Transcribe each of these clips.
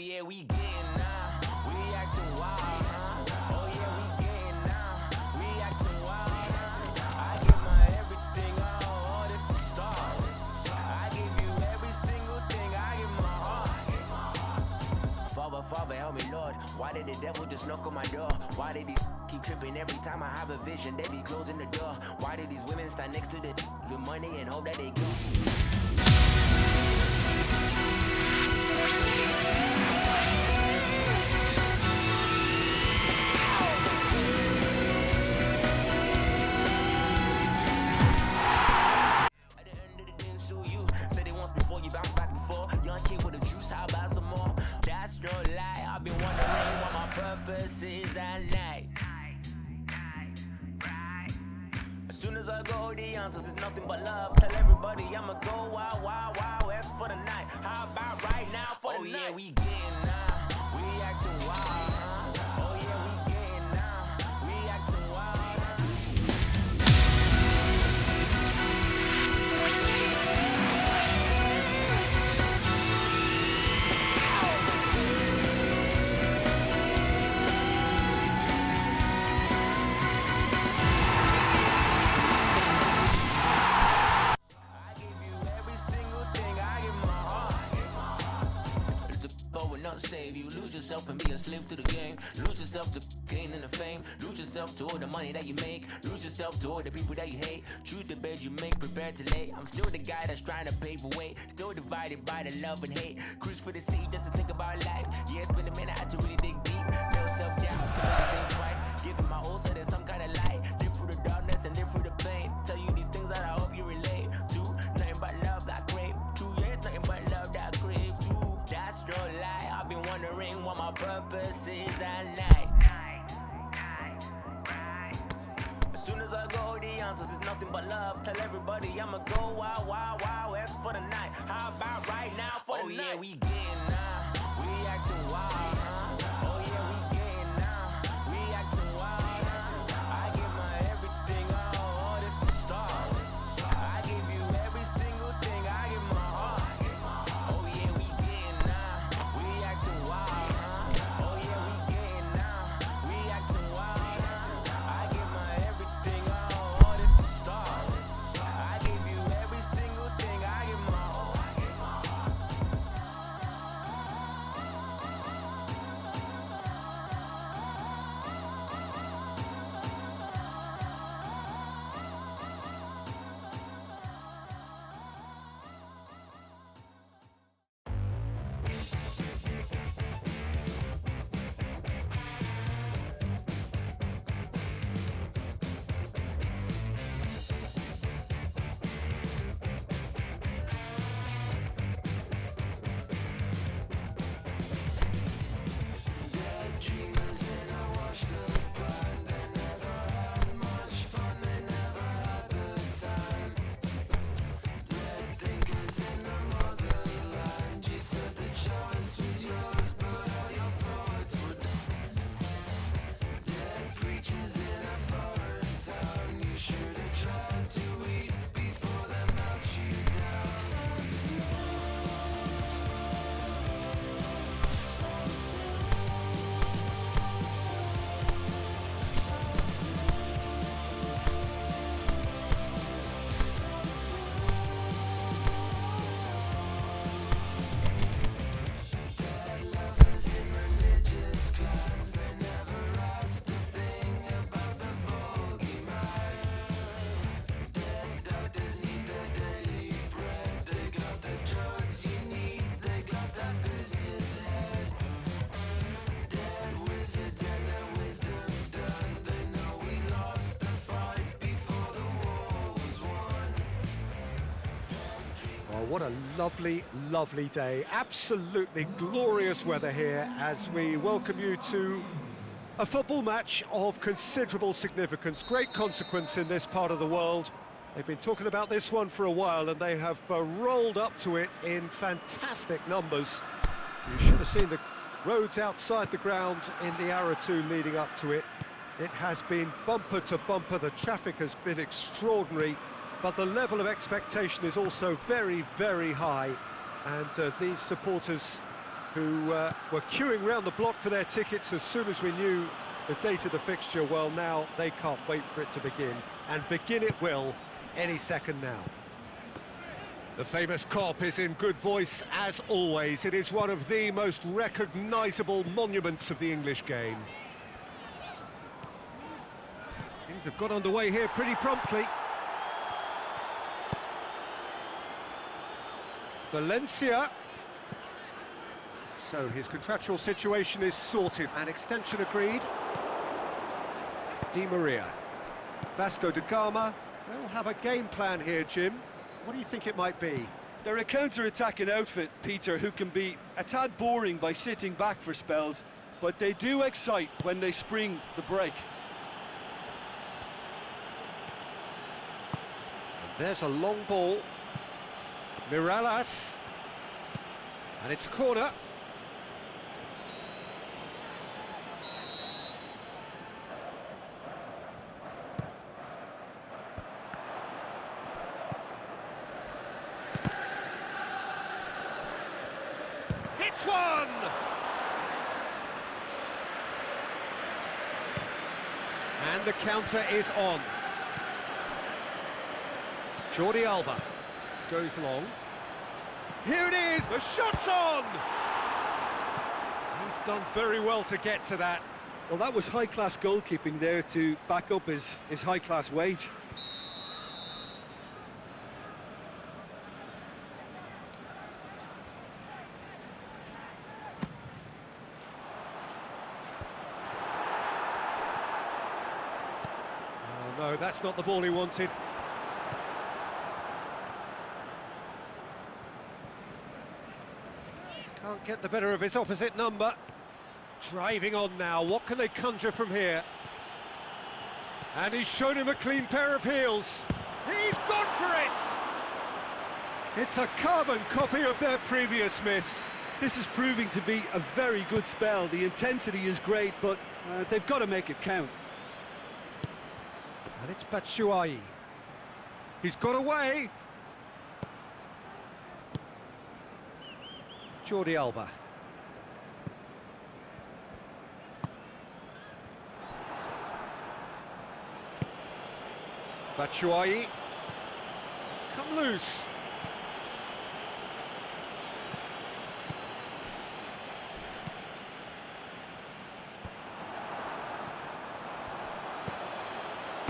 yeah, we getting now, we acting wild, huh? Oh yeah, we getting now, we acting wild, huh? I give my everything, oh, this is stars. I give you every single thing, I give my heart. Father, Father, help me, Lord. Why did the devil just knock on my door? Why did these keep tripping every time I have a vision? They be closing the door. Why did these women stand next to the with money and hope that they go? That's no lie, I've been wondering what my purpose is at night. As soon as I go, the answers is nothing but love. Tell everybody I'ma go wild, wild, wild west for the night. How about right now for the night? Oh yeah, we getting now, we acting wild, huh? Oh yeah, we getting now, we acting wild, huh? not save you. Lose yourself and be a slave to the game. Lose yourself to gain and the fame. Lose yourself to all the money that you make. Lose yourself to all the people that you hate. Choose the bed you make, prepare to lay. I'm still the guy that's trying to pave a way. Still divided by the love and hate. Cruise for the sea just to think about life. Yeah, it's been a minute, I had to really dig deep. No self-doubt, can only think twice. Giving my all so there's some kind of light. Live through the darkness and live through the pain. Tell you these things that I hope you relate to. Nothing but love that I crave. True, yeah, nothing but love that I crave. True, that's no lie. I've been wondering what my purpose is at night. As soon as I go, the answers is nothing but love. Tell everybody I'ma go wild, wild, wild west for the night. How about right now for the night? Oh yeah, we getting now. We acting wild, huh? Oh yeah, we getting now. We acting wild. I give my everything, oh, this is start. I give you every single thing, I give my heart. Oh yeah, we getting now. We acting wild, huh? Oh yeah, we getting now. We acting wild. I give my everything, oh, this is start. I give you every single thing, I give my heart. Oh, what a lovely, lovely day. Absolutely glorious weather here as we welcome you to a football match of considerable significance, great consequence in this part of the world. They've been talking about this one for a while and they have rolled up to it in fantastic numbers. You should have seen the roads outside the ground in the hour or two leading up to it. It has been bumper to bumper, the traffic has been extraordinary. But the level of expectation is also very, very high. And these supporters who were queuing round the block for their tickets as soon as we knew the date of the fixture, well, now they can't wait for it to begin. And begin it will any second now. The famous Kop is in good voice as always. It is one of the most recognisable monuments of the English game. Things have got underway here pretty promptly. Valencia. So his contractual situation is sorted. An extension agreed. Di Maria. Vasco da Gama. We'll have a game plan here, Jim. What do you think it might be? They're a counter-attacking outfit, Peter, who can be a tad boring by sitting back for spells, but they do excite when they spring the break. And there's a long ball. Mirallas, and it's a corner. Hits one! And the counter is on. Jordi Alba goes long. Here it is, the shot's on! done very well to get to that. Well, that was high-class goalkeeping there to back up his high-class wage. Oh, no, that's not the ball he wanted. Can't get the better of his opposite number. Driving on now, what can they conjure from here? And he's shown him a clean pair of heels. He's gone for it! It's a carbon copy of their previous miss. This is proving to be a very good spell. The intensity is great, but they've got to make it count. And it's Batshuayi. He's got away. Jordi Alba. Batshuayi. It's come loose.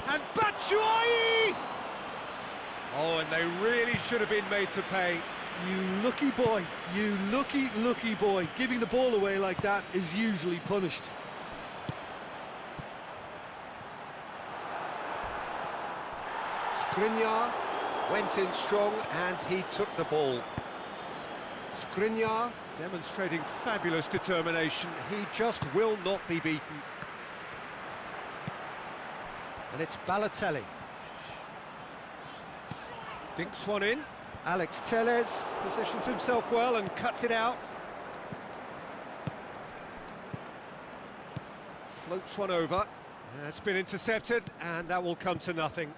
And Batshuayi! Oh, and they really should have been made to pay. You lucky boy, you lucky boy. Giving the ball away like that is usually punished. Skriniar went in strong and he took the ball. Skriniar demonstrating fabulous determination. He just will not be beaten. And it's Balotelli. Dinks one in. Alex Telles positions himself well and cuts it out. Floats one over. It's been intercepted and that will come to nothing.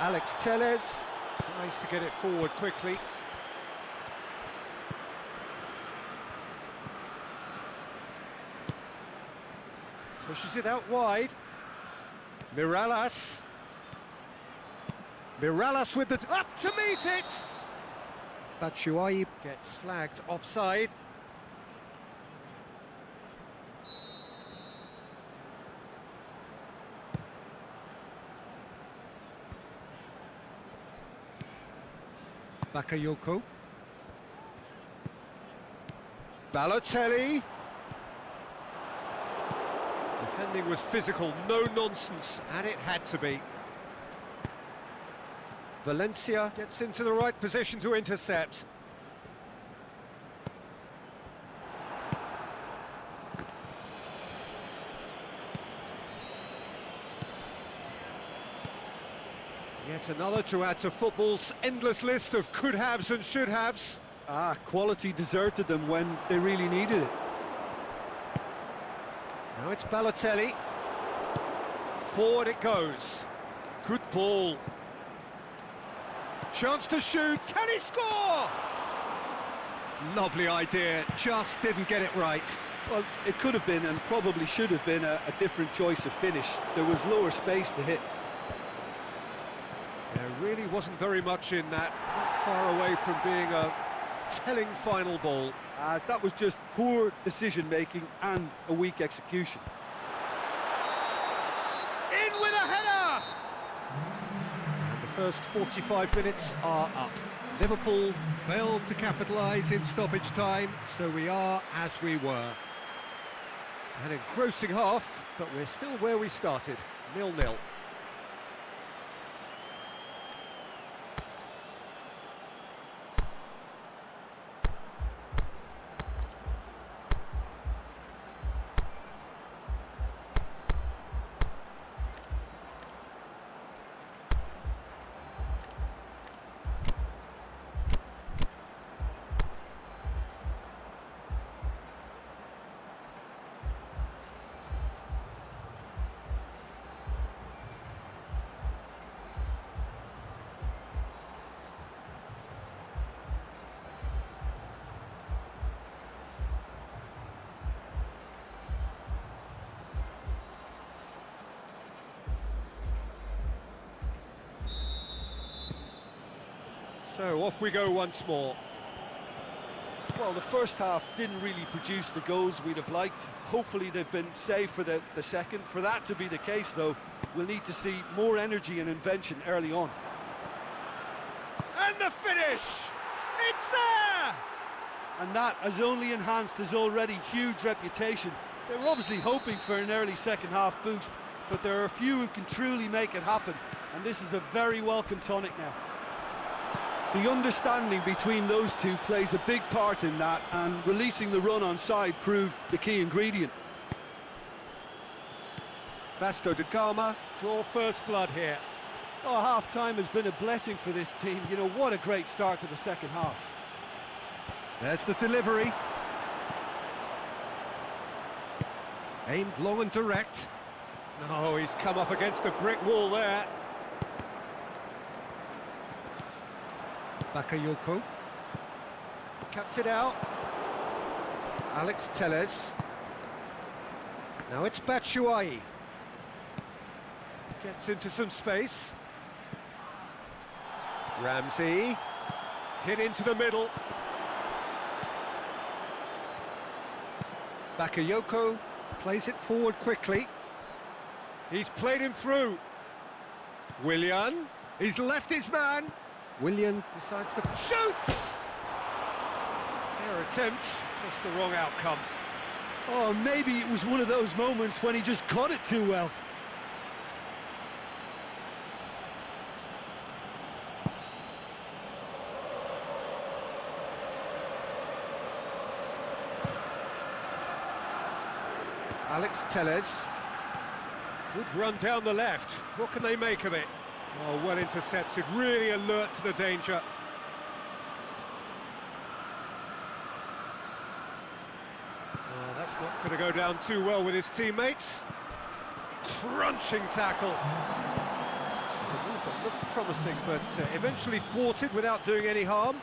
Alex Telles tries to get it forward quickly. Pushes it out wide. Mirallas. Mirallas with the... up to meet it! Batshuayi gets flagged offside. Bakayoko. Balotelli. Defending was physical, no nonsense, and it had to be. Valencia gets into the right position to intercept. Yet another to add to football's endless list of could-haves and should-haves. Quality deserted them when they really needed it. Now it's Balotelli. Forward it goes. Good ball. Chance to shoot. Can he score? Lovely idea, just didn't get it right. Well, it could have been and probably should have been a different choice of finish. There was lower space to hit. There really wasn't very much in that, not far away from being a telling final ball. That was just poor decision-making and a weak execution. In with a header! And the first 45 minutes are up. Liverpool failed to capitalise in stoppage time, so we are as we were. An engrossing half, but we're still where we started, 0-0. So off we go once more. Well, the first half didn't really produce the goals we'd have liked. Hopefully they've been saved for the second. For that to be the case, though, we'll need to see more energy and invention early on. And the finish! It's there! And that has only enhanced his already huge reputation. They were obviously hoping for an early second half boost, but there are a few who can truly make it happen, and this is a very welcome tonic now. The understanding between those two plays a big part in that, and releasing the run on side proved the key ingredient. Vasco da Gama, draw first blood here. Oh, half-time has been a blessing for this team. You know, what a great start to the second half. There's the delivery. Aimed long and direct. No, he's come up against a brick wall there. Bakayoko. Cuts it out. Alex Telles. Now it's Batshuayi. Gets into some space. Ramsey. Hit into the middle. Bakayoko plays it forward quickly. He's played him through. Willian. He's left his man. Willian decides to shoots! Fair attempt, just the wrong outcome. Oh, maybe it was one of those moments when he just caught it too well. Alex Telles. Good run down the left. What can they make of it? Oh, well intercepted, really alert to the danger. Oh, that's not going to go down too well with his teammates. Crunching tackle. The movement looked promising, but eventually thwarted without doing any harm.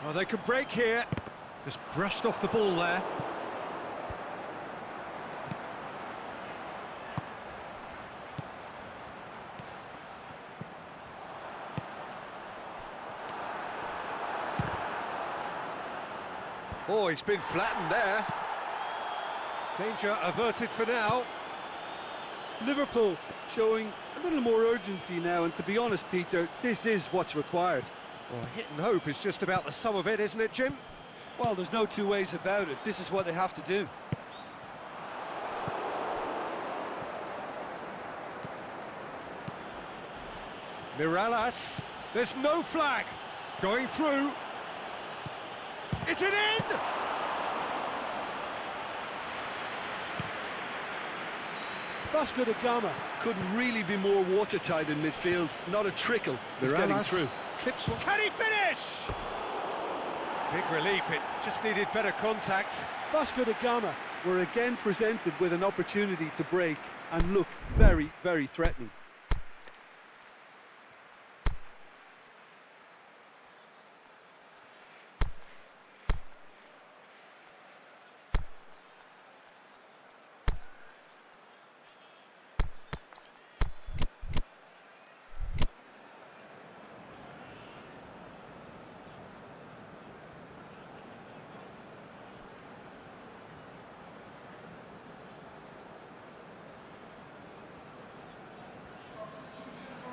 Oh, they could break here. Just brushed off the ball there. Oh, he's been flattened there. Danger averted for now. Liverpool showing a little more urgency now, and to be honest, Peter, this is what's required. Well, hit and hope is just about the sum of it, isn't it, Jim? Well, there's no two ways about it. This is what they have to do. Mirallas. There's no flag. Going through. Is it in? Vasco da Gama couldn't really be more watertight in midfield. Not a trickle is getting through. Clips one. Can he finish? Big relief, it just needed better contact. Vasco da Gama were again presented with an opportunity to break and look very, very threatening.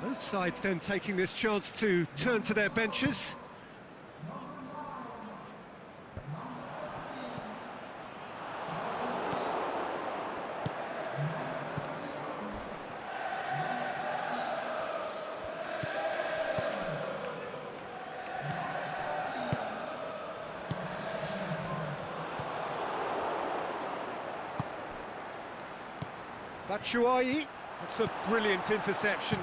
Both sides then taking this chance to turn to their benches. Batshuayi, that's a brilliant interception.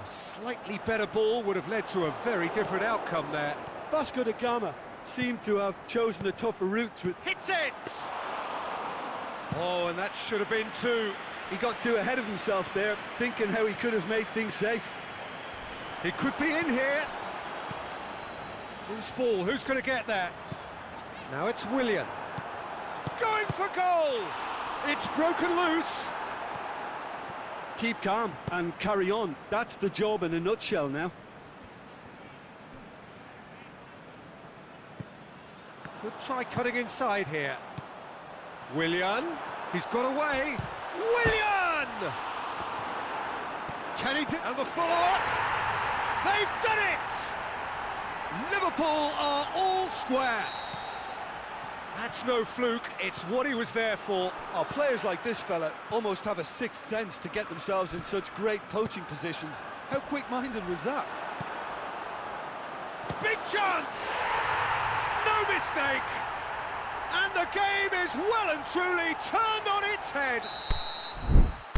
A slightly better ball would have led to a very different outcome there. Vasco da Gama seemed to have chosen a tougher route through. Hits it! Oh, and that should have been two. He got too ahead of himself there, thinking how he could have made things safe. He could be in here. Loose ball, who's going to get that? Now it's Willian. Going for goal! It's broken loose. Keep calm and carry on. That's the job in a nutshell now. Could try cutting inside here. Willian, he's got away. Willian! Can he do... And the follow-up! They've done it! Liverpool are all square. That's no fluke, it's what he was there for. Oh, players like this fella almost have a sixth sense to get themselves in such great poaching positions. How quick-minded was that? Big chance! No mistake! And the game is well and truly turned on its head.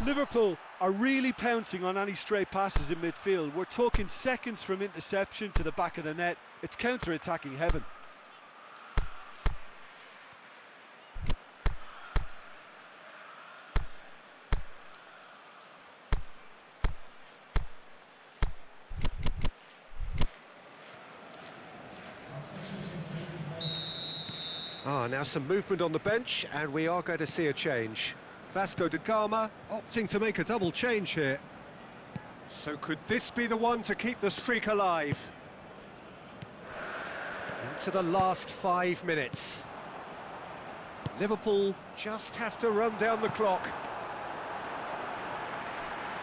Liverpool are really pouncing on any stray passes in midfield. We're talking seconds from interception to the back of the net. It's counter-attacking heaven. Now some movement on the bench, and we are going to see a change. Vasco da Gama opting to make a double change here. So could this be the one to keep the streak alive? Into the last 5 minutes. Liverpool just have to run down the clock.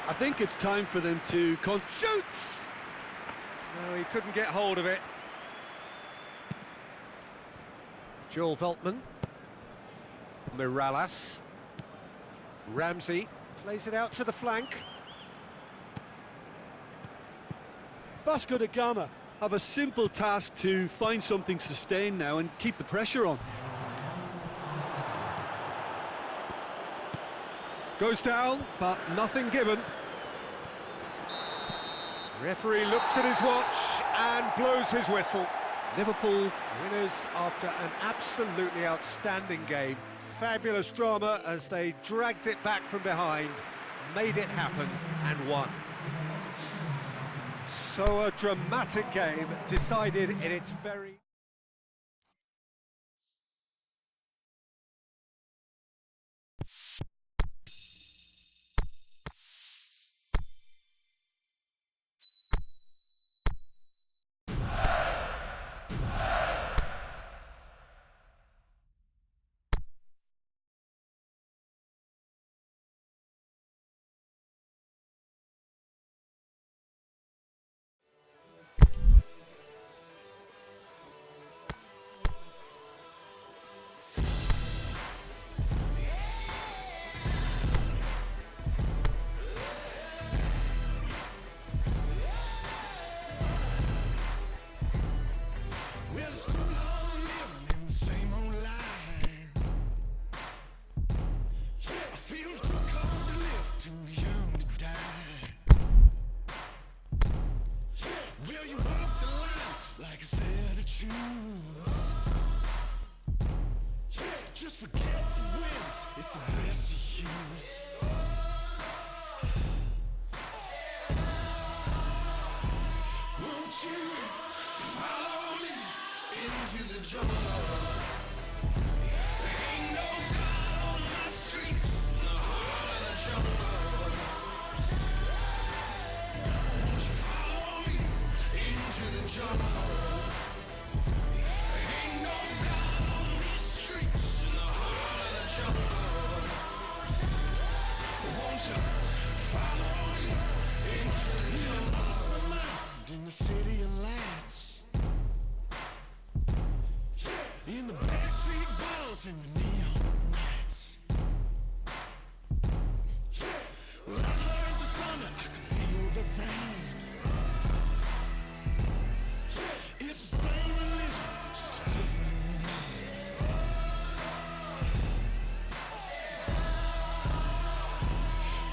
I think it's time for them to Shoots! No, he couldn't get hold of it. Joel Veltman, Mirallas, Ramsey plays it out to the flank. Vasco da Gama have a simple task to find something sustained now and keep the pressure on. Goes down, but nothing given. Referee looks at his watch and blows his whistle. Liverpool winners after an absolutely outstanding game. Fabulous drama as they dragged it back from behind, made it happen and won. So a dramatic game decided in its very... Just forget the wins, it's the best you use. Won't you follow me into the jungle? Ain't no God on my streets, in the heart of the jungle. Won't you follow me into the jungle? Ain't no God on these streets, in the heart of the jungle. Won't you follow me into the jungle? In the city of lights, in the backstreet balls and the neon lights. When I heard the thunder, I could feel the rain. It's the same religion, just a different name.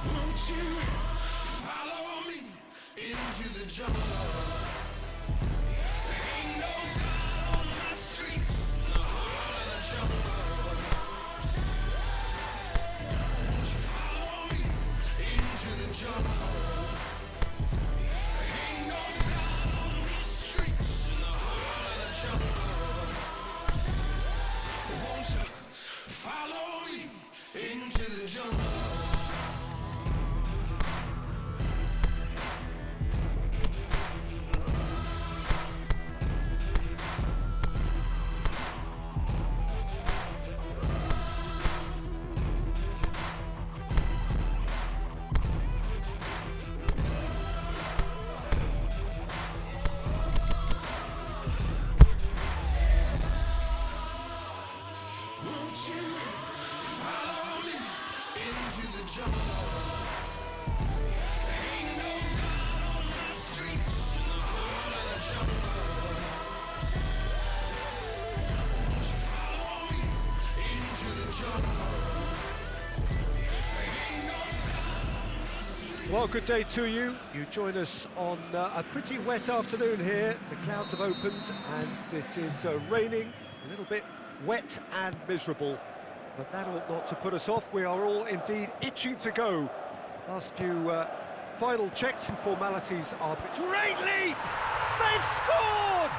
Won't you follow me into the jungle? Ain't no God on my streets, in the heart of the jungle. Won't you follow me into the jungle? Ain't no God on these streets, in the heart of the jungle. Won't you follow me into the jungle? Well, good day to you. You join us on a pretty wet afternoon here. The clouds have opened and it is raining, a little bit wet and miserable. But that ought not to put us off. We are all indeed itching to go. Last few final checks and formalities are... Great leap! They've scored!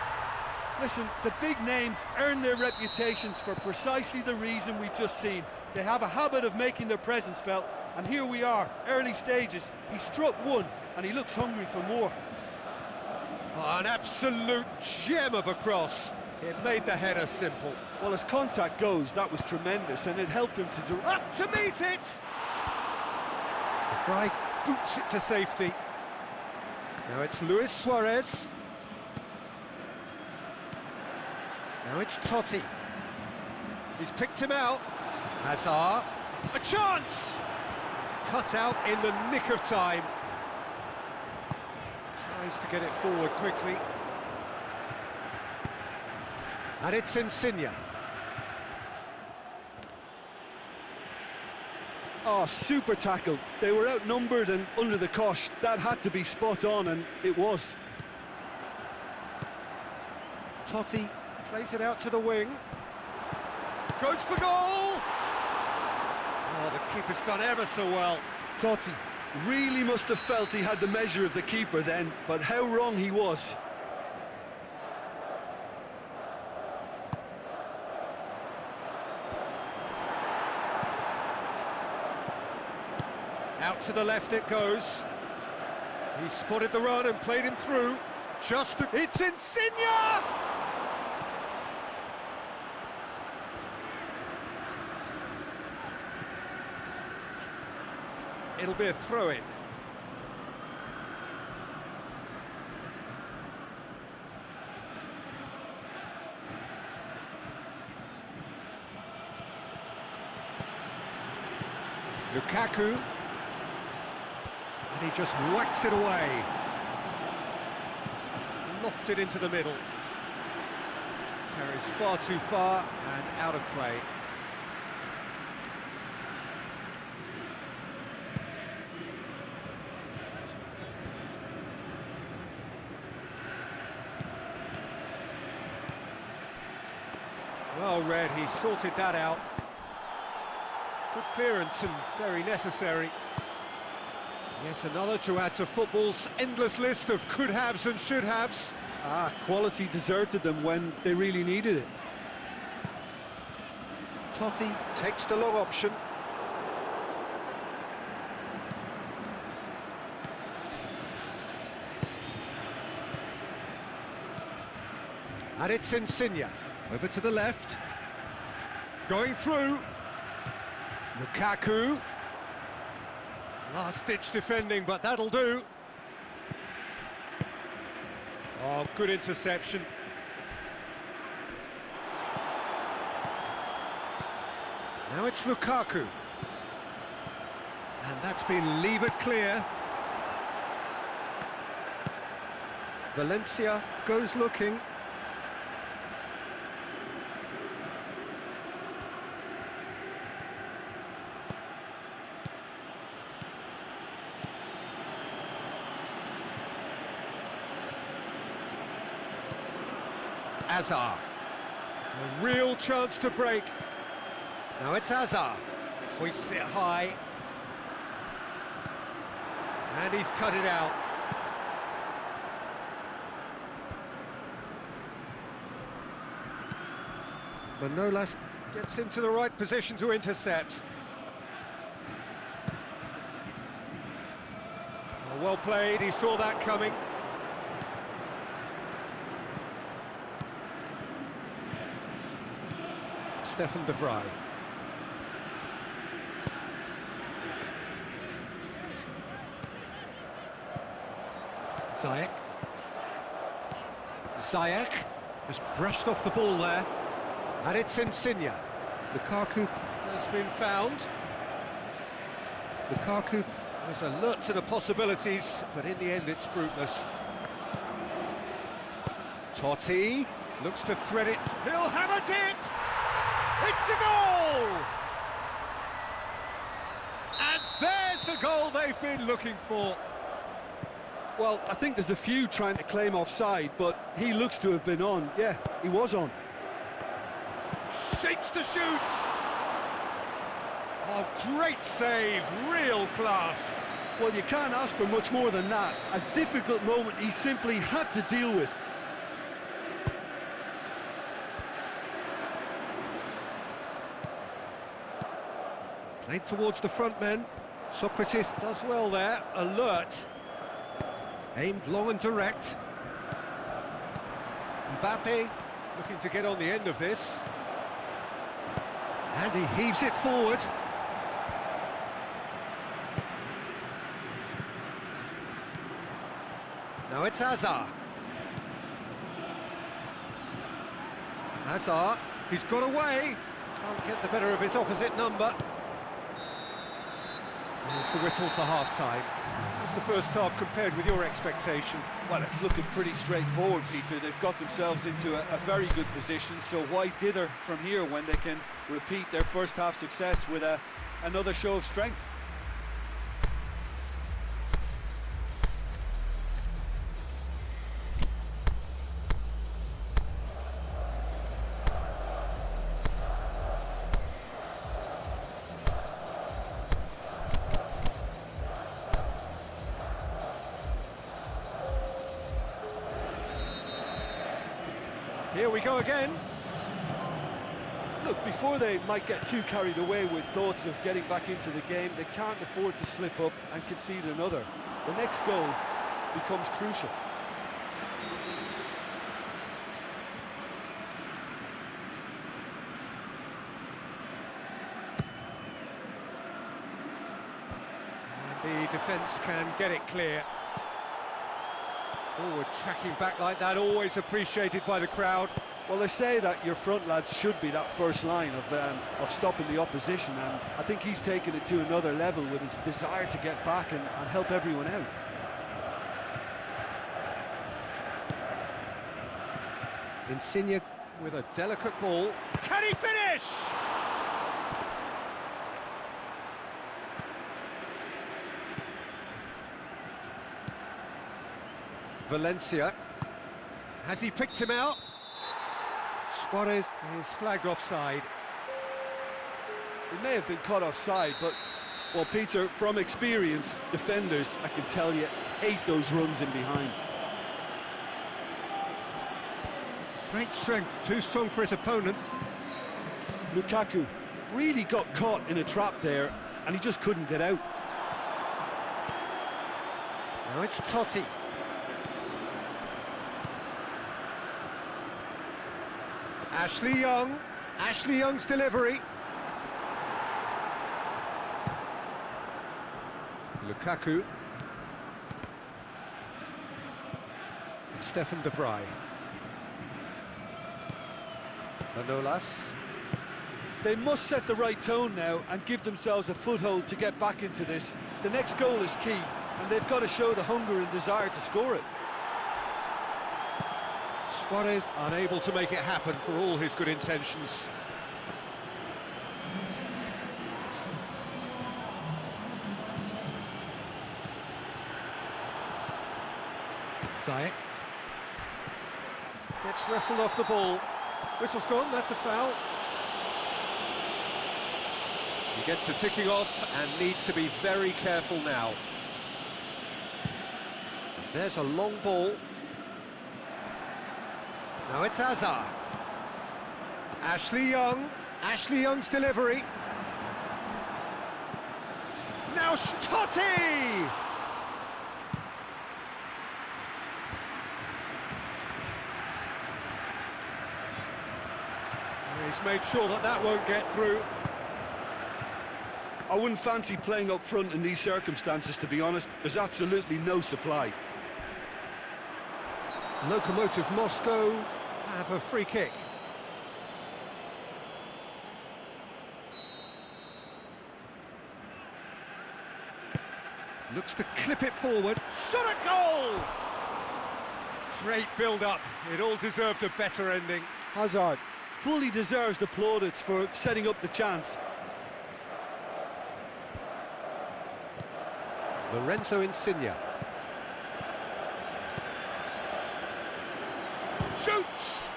Listen, the big names earn their reputations for precisely the reason we've just seen. They have a habit of making their presence felt, and here we are, early stages. He struck one, and he looks hungry for more. Oh, an absolute gem of a cross. It made the header simple. Well, as contact goes, that was tremendous, and it helped him to do... Up to meet it! The Fry boots it to safety. Now it's Luis Suarez. Now it's Totti. He's picked him out. Hazard. A chance! Cut out in the nick of time. Tries to get it forward quickly. And it's Insigne. Oh, super tackle. They were outnumbered and under the cosh. That had to be spot on, and it was. Totti plays it out to the wing. Goes for goal! Oh, the keeper's done ever so well. Totti really must have felt he had the measure of the keeper then, but how wrong he was. Out to the left it goes. He spotted the run and played him through. It's Insigne! It'll be a throw-in. Lukaku. And he just whacks it away. Lofted into the middle. Carries far too far and out of play. Well read, he sorted that out. Good clearance and very necessary. Yet another to add to football's endless list of could-haves and should-haves. Quality deserted them when they really needed it. Totti takes the long option. And it's Insigne. Over to the left. Going through. Lukaku. Last-ditch defending, but that'll do. Oh, good interception. Now it's Lukaku. And that's been levered clear. Valencia goes looking. Hazard. A real chance to break. Now it's Hazard. Hoists it high. And he's cut it out. Manolas gets into the right position to intercept. Well played, he saw that coming. Stefan de Vrij. Ziyech just brushed off the ball there. And it's Insigne. Lukaku has been found. Lukaku was alert to the possibilities, but in the end it's fruitless. Totti looks to thread it. He'll have a dip! It's a goal! And there's It's the goal they've been looking for. Well, I think there's a few trying to claim offside, but he looks to have been on. Yeah, he was on. Shapes to shoot. Oh, great save, real class. Well, you can't ask for much more than that. A difficult moment he simply had to deal with. Played towards the front men. Socrates does well there, alert. Aimed long and direct. Mbappe looking to get on the end of this. And he heaves it forward. Now it's Hazard. Hazard, he's got away. Can't get the better of his opposite number. There's the whistle for half-time. What's the first half compared with your expectation? Well, it's looking pretty straightforward, Peter. They've got themselves into a very good position, so why dither from here when they can repeat their first half success with another show of strength? Here we go again. Look, before they might get too carried away with thoughts of getting back into the game, they can't afford to slip up and concede another. The next goal becomes crucial. And the defence can get it clear. Forward tracking back like that, always appreciated by the crowd. Well, they say that your front lads should be that first line of stopping the opposition, and I think he's taken it to another level with his desire to get back and help everyone out. Insigne with a delicate ball. Can he finish? Valencia. Has he picked him out? Suarez is flagged offside. It may have been caught offside, but, well, Peter, from experience, defenders, I can tell you, hate those runs in behind. Great strength, too strong for his opponent. Lukaku really got caught in a trap there, and he just couldn't get out. Now it's Totti. Ashley Young. Ashley Young's delivery. Lukaku. Stefan de Vrij. Manolas. They must set the right tone now and give themselves a foothold to get back into this. The next goal is key, and they've got to show the hunger and desire to score it. Suarez unable to make it happen for all his good intentions. Ziyech gets wrestled off the ball. Whistle's gone, that's a foul. He gets the ticking off and needs to be very careful now. There's a long ball. Now it's Hazard. Ashley Young. Ashley Young's delivery. Now Totti! He's made sure that that won't get through. I wouldn't fancy playing up front in these circumstances, to be honest. There's absolutely no supply. Lokomotiv Moscow have a free kick. Looks to clip it forward. Shot a goal! Great build-up. It all deserved a better ending. Hazard fully deserves the plaudits for setting up the chance. Lorenzo Insigne. Shoots!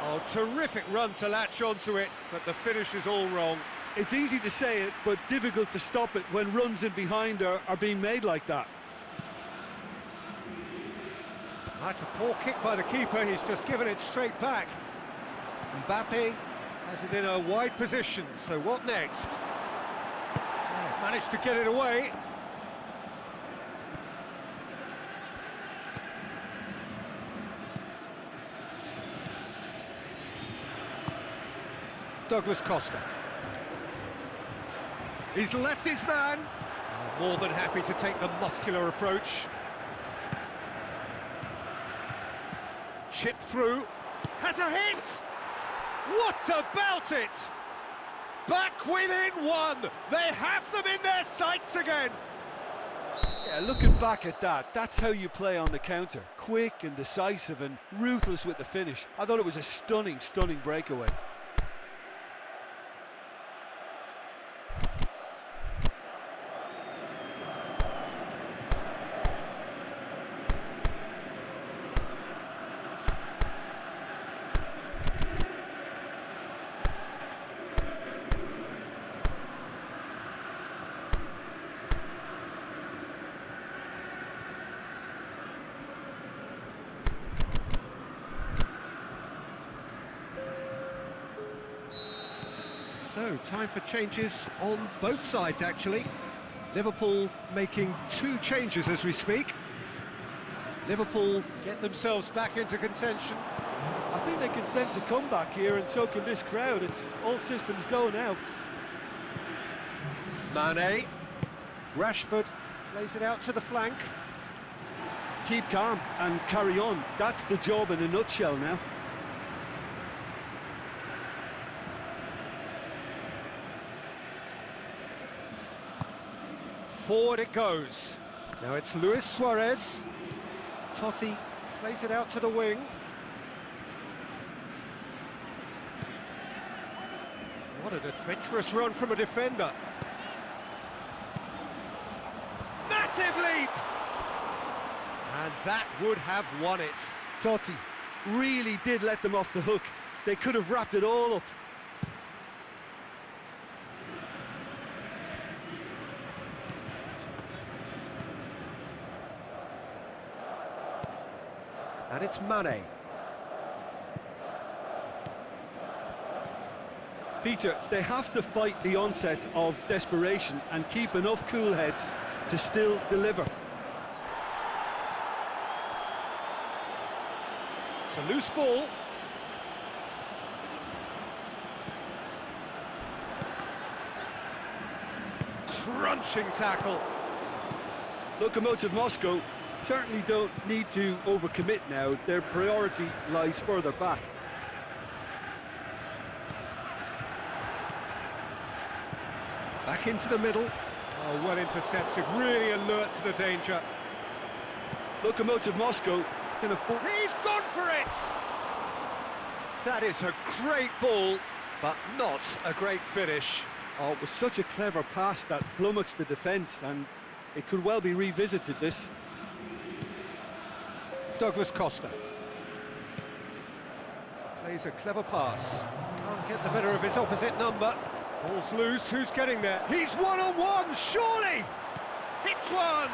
Oh, terrific run to latch onto it, but the finish is all wrong. It's easy to say it, but difficult to stop it when runs in behind are being made like that. That's a poor kick by the keeper, he's just given it straight back. Mbappe has it in a wide position, so what next? Oh, managed to get it away. Douglas Costa. He's left his man. Oh, more than happy to take the muscular approach. Chip through. Has a hit! What about it? Back within one. They have them in their sights again. Yeah, looking back at that, that's how you play on the counter. Quick and decisive and ruthless with the finish. I thought it was a stunning, stunning breakaway. So, time for changes on both sides, actually. Liverpool making 2 changes as we speak. Liverpool get themselves back into contention. I think they can sense a comeback here, and so can this crowd. It's all systems go now. Mane. Rashford plays it out to the flank. Keep calm and carry on. That's the job in a nutshell now. Forward it goes. Now it's Luis Suarez. Totti plays it out to the wing. What an adventurous run from a defender. Massive leap! And that would have won it. Totti really did let them off the hook. They could have wrapped it all up. And it's Mane. Peter, they have to fight the onset of desperation and keep enough cool heads to still deliver. It's a loose ball. Crunching tackle. Lokomotiv Moscow certainly don't need to overcommit now. Their priority lies further back. Back into the middle. Oh, well intercepted, really alert to the danger. Lokomotiv Moscow can afford... He's gone for it! That is a great ball, but not a great finish. Oh, it was such a clever pass that flummoxed the defence, and it could well be revisited, this. Douglas Costa. Plays a clever pass. Can't get the better of his opposite number. Ball's loose, who's getting there? He's one-on-one, surely! Hits one!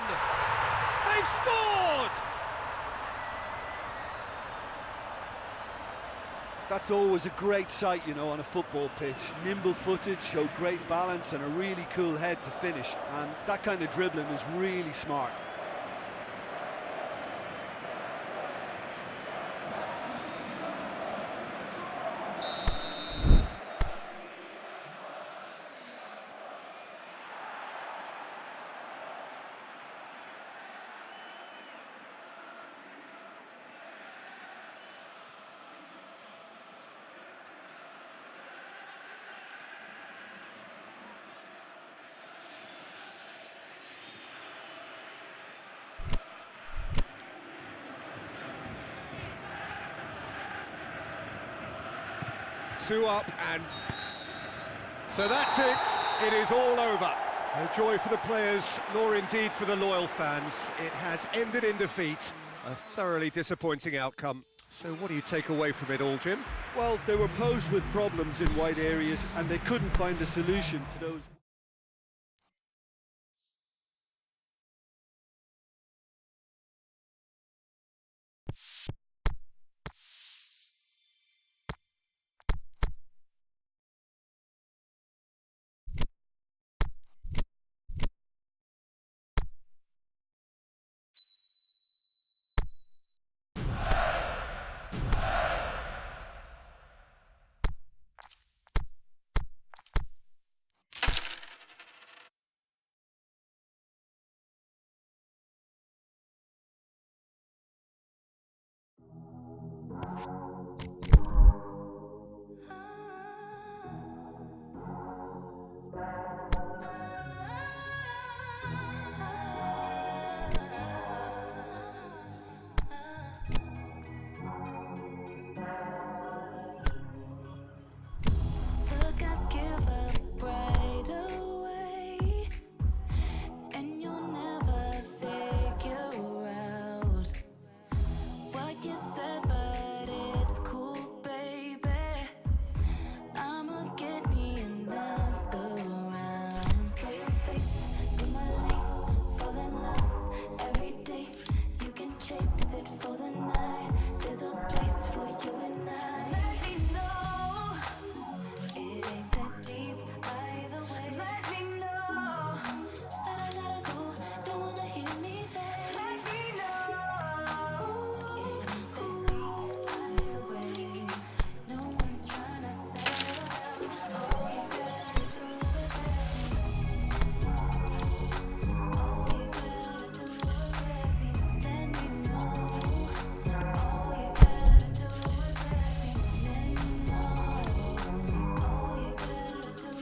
They've scored! That's always a great sight, you know, on a football pitch. Nimble-footed, showed great balance and a really cool head to finish. And that kind of dribbling is really smart. Two up, and so that's it. It is all over. No joy for the players, nor indeed for the loyal fans. It has ended in defeat, a thoroughly disappointing outcome. So what do you take away from it all, Jim? Well, they were posed with problems in wide areas and they couldn't find a solution to those. Look, I give up right away, and you'll never figure out what you said, but it's cool, baby. I'ma get me another round. Saw your face in my lane, fall in love every day. You can chase it for the night. There's a place for you and I. Let me know. It ain't that deep either way. Let me know. Said I gotta go, don't wanna hear me say. Let me know. It ain't that deep either way. No one's tryna settle down. All you gotta do is all you gotta do is let me know. All you gotta do is let me know. All you gotta do is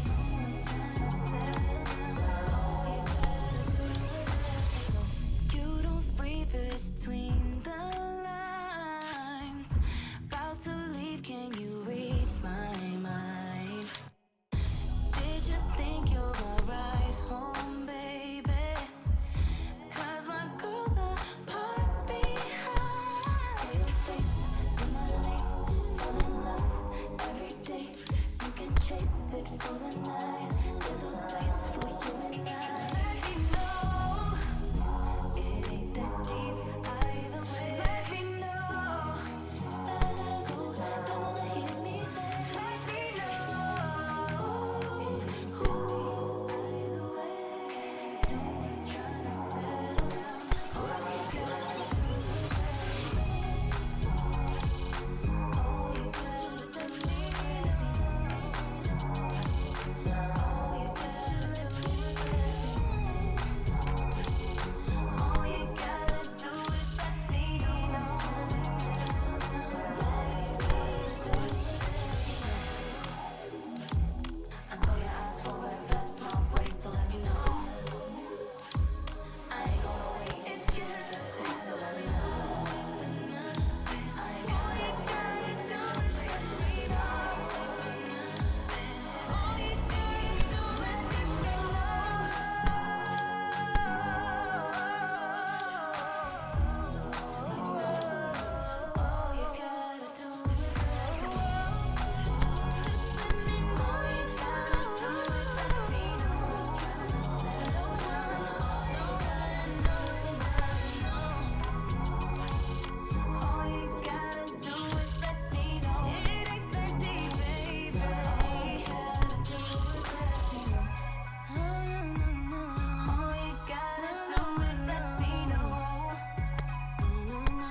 no one's tryna settle down. All you gotta do is you don't read between the lines. About to leave, can you read my mind? Did you think you're my ride home, baby? 'Cause my girl's a part behind. See your face in my lane, fall in love every day. You can chase it for the night. There's a place for you and I. Let me know. It ain't that deep either way. Let me know. Said I gotta go, don't wanna hear me say. Let me know. It ain't that deep either way. No one's tryna settle down. All you gotta do is all you gotta just let me know. All you gotta do is all you gotta do is let me know. All you gotta do is I saw your eyes for it, best my way, so let me know. I ain't gonna wait if you hesitate, so let me know. I ain't gonna wait, so let me know. All you gotta do is let me know. Just let me know. All you gotta do is let me know. Just let me know. All you gotta do is let me know. Settle down. All you gotta do is let me know. All you gotta do is let me know. It ain't that deep, baby. All you gotta do is let me know. Oh, no. All you gotta do is let me know. No.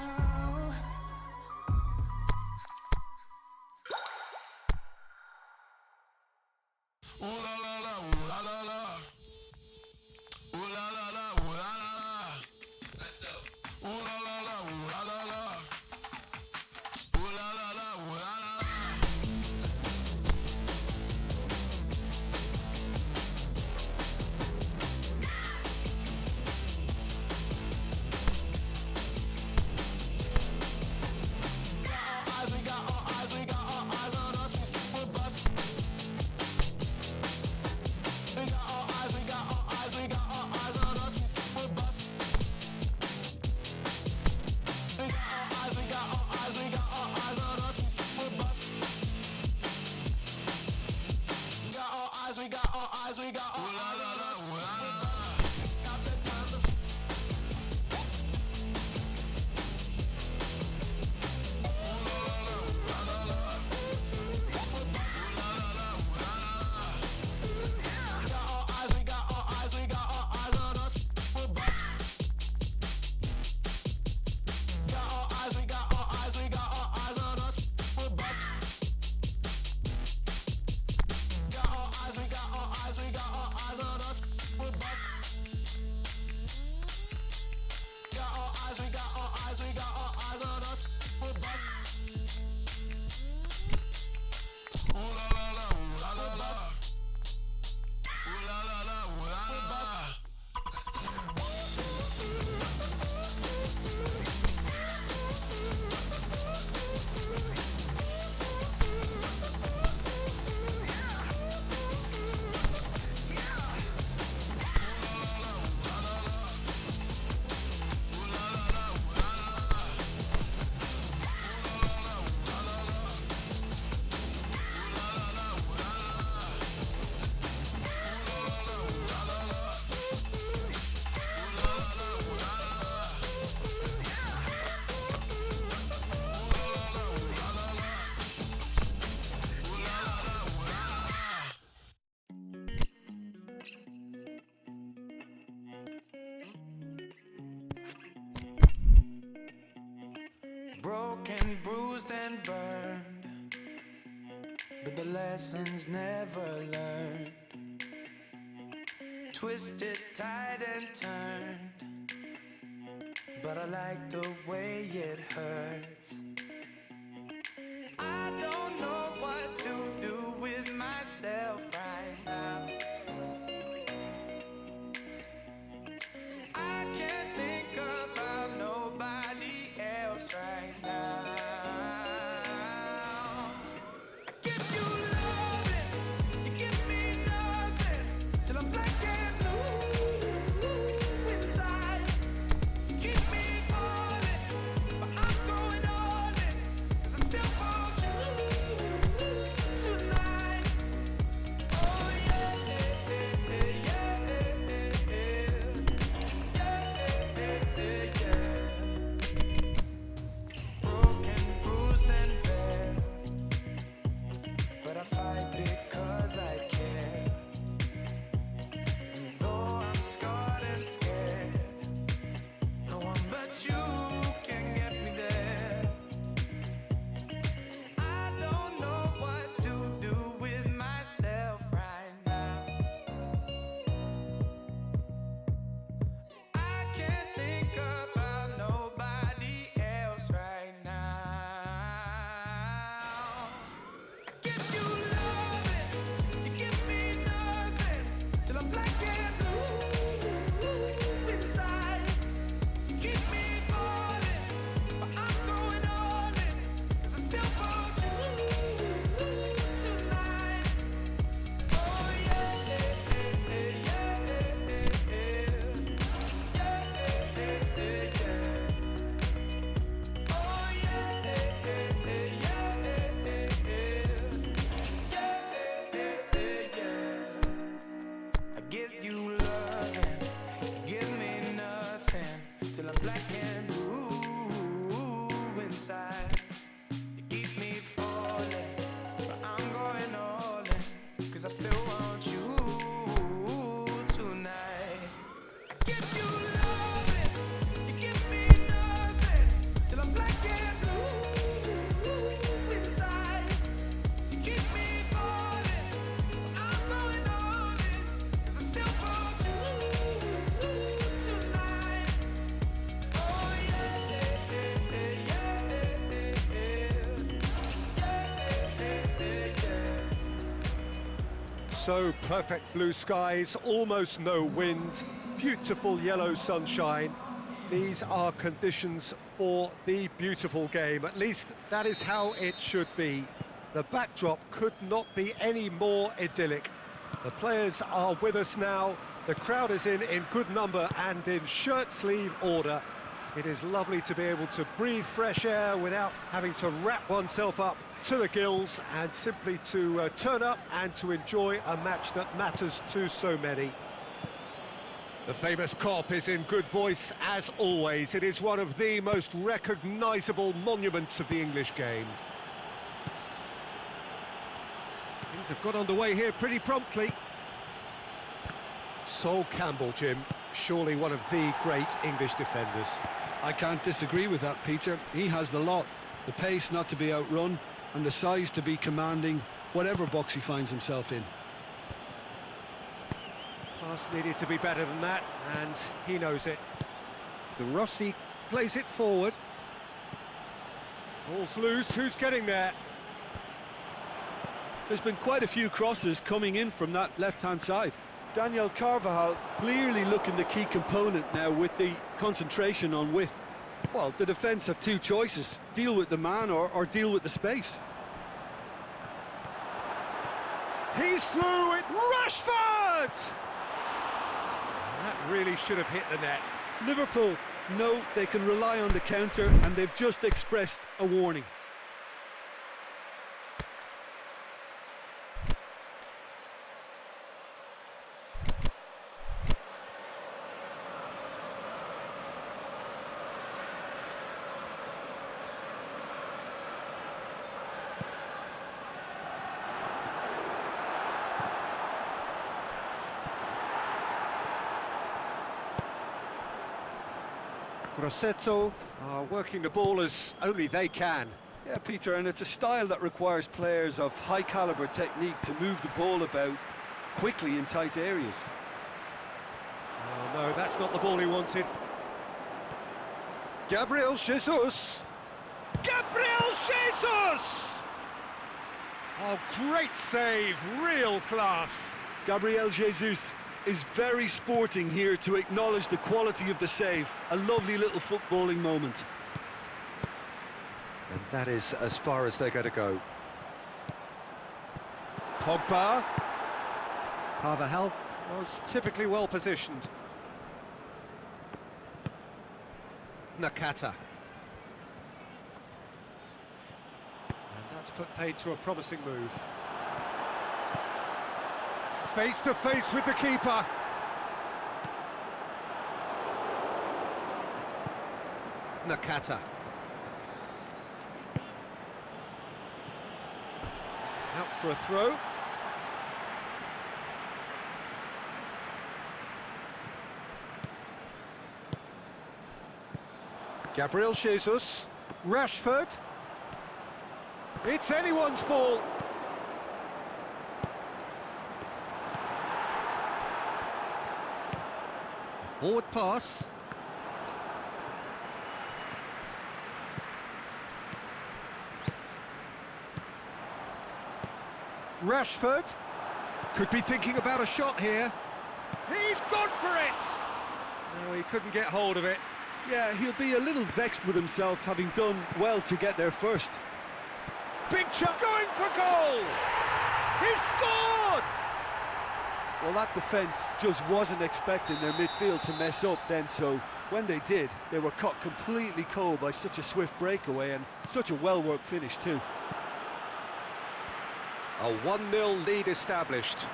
Broken, bruised and burned, but the lessons never learned. Twisted, tied and turned, but I like the way it hurts. I don't know what to do with myself right now. I can't think about nobody else right now. I give you loving, you give me nothing, till I'm black and blue inside. You keep me falling, but I'm going all in, 'cause I still want you tonight. Oh yeah, yeah, yeah, broken, bruised and bare, but I fight because I care. And though I'm scarred and scared, no one but you can get me there. I don't know what to do with myself right now. I can't think about nobody else right now. I give you loving, you give me nothing, till I'm black and blue inside. You keep me falling, but I'm going all in, 'cause I still want you tonight. Oh yeah, yeah, yeah, yeah. I give you loving, you give me nothing, till I'm black and blue inside. You keep me falling, but I'm going all in, 'cause I still want you tonight. I give you loving, you give me nothing, till I'm black and blue inside. You keep me falling, but I'm going all in, 'cause I still want you tonight. Oh yeah, yeah, yeah, yeah. So perfect blue skies, almost no wind, beautiful yellow sunshine. These are conditions for the beautiful game. At least that is how it should be. The backdrop could not be any more idyllic. The players are with us now. The crowd is in good number and in shirt-sleeve order. It is lovely to be able to breathe fresh air without having to wrap oneself up to the gills, and simply to turn up and to enjoy a match that matters to so many. The famous cop is in good voice as always. It is one of the most recognisable monuments of the English game. Things have got underway here pretty promptly. Sol Campbell, Jim, surely one of the great English defenders. I can't disagree with that, Peter. He has the lot. The pace not to be outrun, and the size to be commanding whatever box he finds himself in. Pass needed to be better than that, and he knows it. The Rossi plays it forward. Ball's loose, who's getting there? There's been quite a few crosses coming in from that left-hand side. Daniel Carvajal clearly looking the key component now with the concentration on width. Well, the defence have two choices: deal with the man or deal with the space. He's through it, Rashford! That really should have hit the net. Liverpool know they can rely on the counter, and they've just expressed a warning. Grosseto are working the ball as only they can. Yeah, Peter, and it's a style that requires players of high caliber technique to move the ball about quickly in tight areas. Oh no, that's not the ball he wanted. Gabriel Jesus! Gabriel Jesus! Oh, great save, real class. Gabriel Jesus is very sporting here to acknowledge the quality of the save. A lovely little footballing moment. And that is as far as they're going to go. Pogba. Carvajal was typically well positioned. Nakata. And that's put paid to a promising move. Face to face with the keeper. Nakata. Out for a throw. Gabriel Jesus. Rashford. It's anyone's ball. Forward pass. Rashford could be thinking about a shot here. He's gone for it! No, he couldn't get hold of it. Yeah, he'll be a little vexed with himself, having done well to get there first. Big shot going for goal! He's scored! Well, that defence just wasn't expecting their midfield to mess up then, so when they did, they were caught completely cold by such a swift breakaway and such a well-worked finish too. A 1-0 lead established.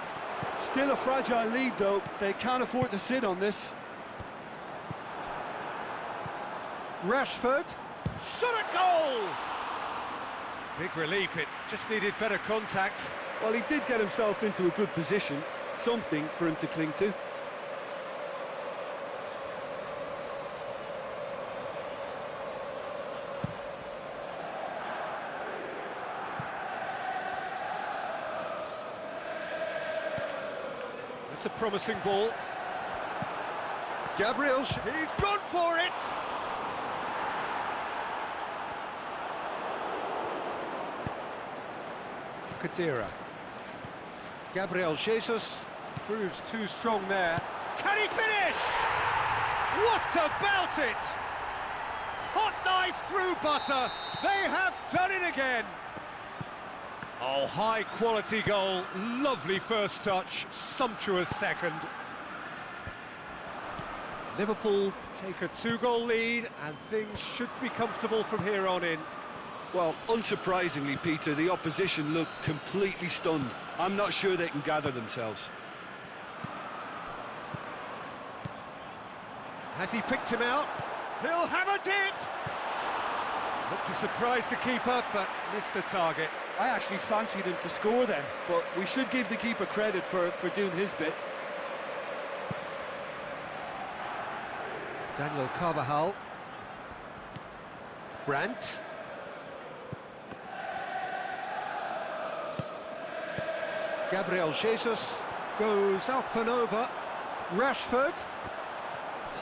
Still a fragile lead though, they can't afford to sit on this. Rashford, shot at goal! Big relief, it just needed better contact. Well, he did get himself into a good position, something for him to cling to. It's a promising ball. Gabriel, he's gone for it! Kadira. Gabriel Jesus proves too strong there. Can he finish? What about it? Hot knife through butter. They have done it again. Oh, high quality goal. Lovely first touch, sumptuous second. Liverpool take a 2-goal lead and things should be comfortable from here on in. Well, unsurprisingly, Peter, the opposition look completely stunned. I'm not sure they can gather themselves. Has he picked him out? He'll have a dip! Looked to surprise the keeper, but missed the target. I actually fancied him to score then, but we should give the keeper credit for doing his bit. Daniel Carvajal. Brandt. Gabriel Jesus goes up and over. Rashford.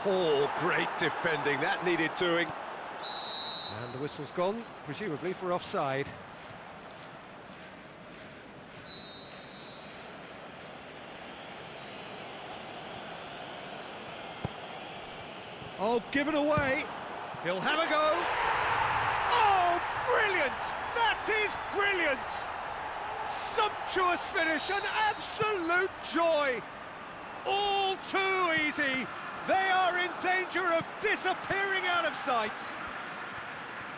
Oh, great defending, that needed doing. And the whistle's gone, presumably for offside. Oh, given away. He'll have a go. Oh, brilliant! That is brilliant! Sumptuous finish, an absolute joy. All too easy. They are in danger of disappearing out of sight.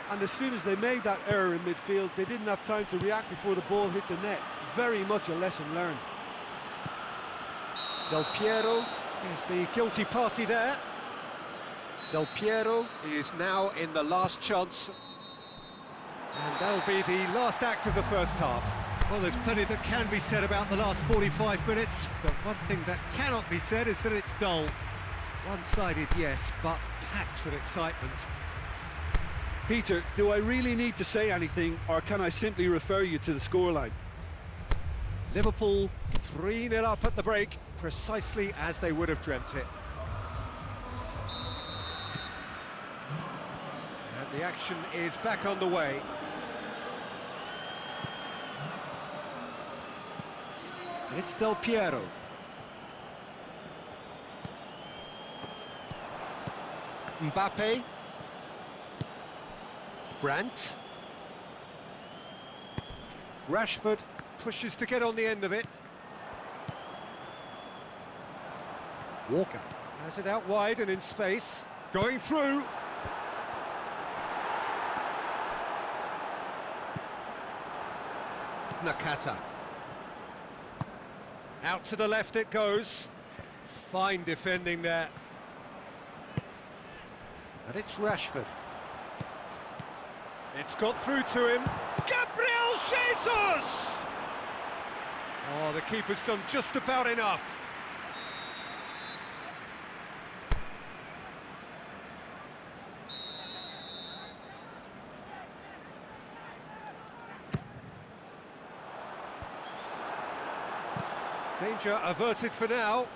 And as soon as they made that error in midfield, they didn't have time to react before the ball hit the net. Very much a lesson learned. Del Piero is the guilty party there. Del Piero is now in the last chance. And that'll be the last act of the first half. Well, there's plenty that can be said about the last 45 minutes, but one thing that cannot be said is that it's dull. One-sided, yes, but packed with excitement. Peter, do I really need to say anything, or can I simply refer you to the scoreline? Liverpool 3-0 up at the break, precisely as they would have dreamt it. And the action is back underway. And it's Del Piero. Mbappe. Brandt. Rashford pushes to get on the end of it. Walker has it out wide and in space. Going through. Nakata. Out to the left it goes. Fine defending there. And it's Rashford. It's got through to him. Gabriel Jesus! Oh, the keeper's done just about enough. Danger averted for now.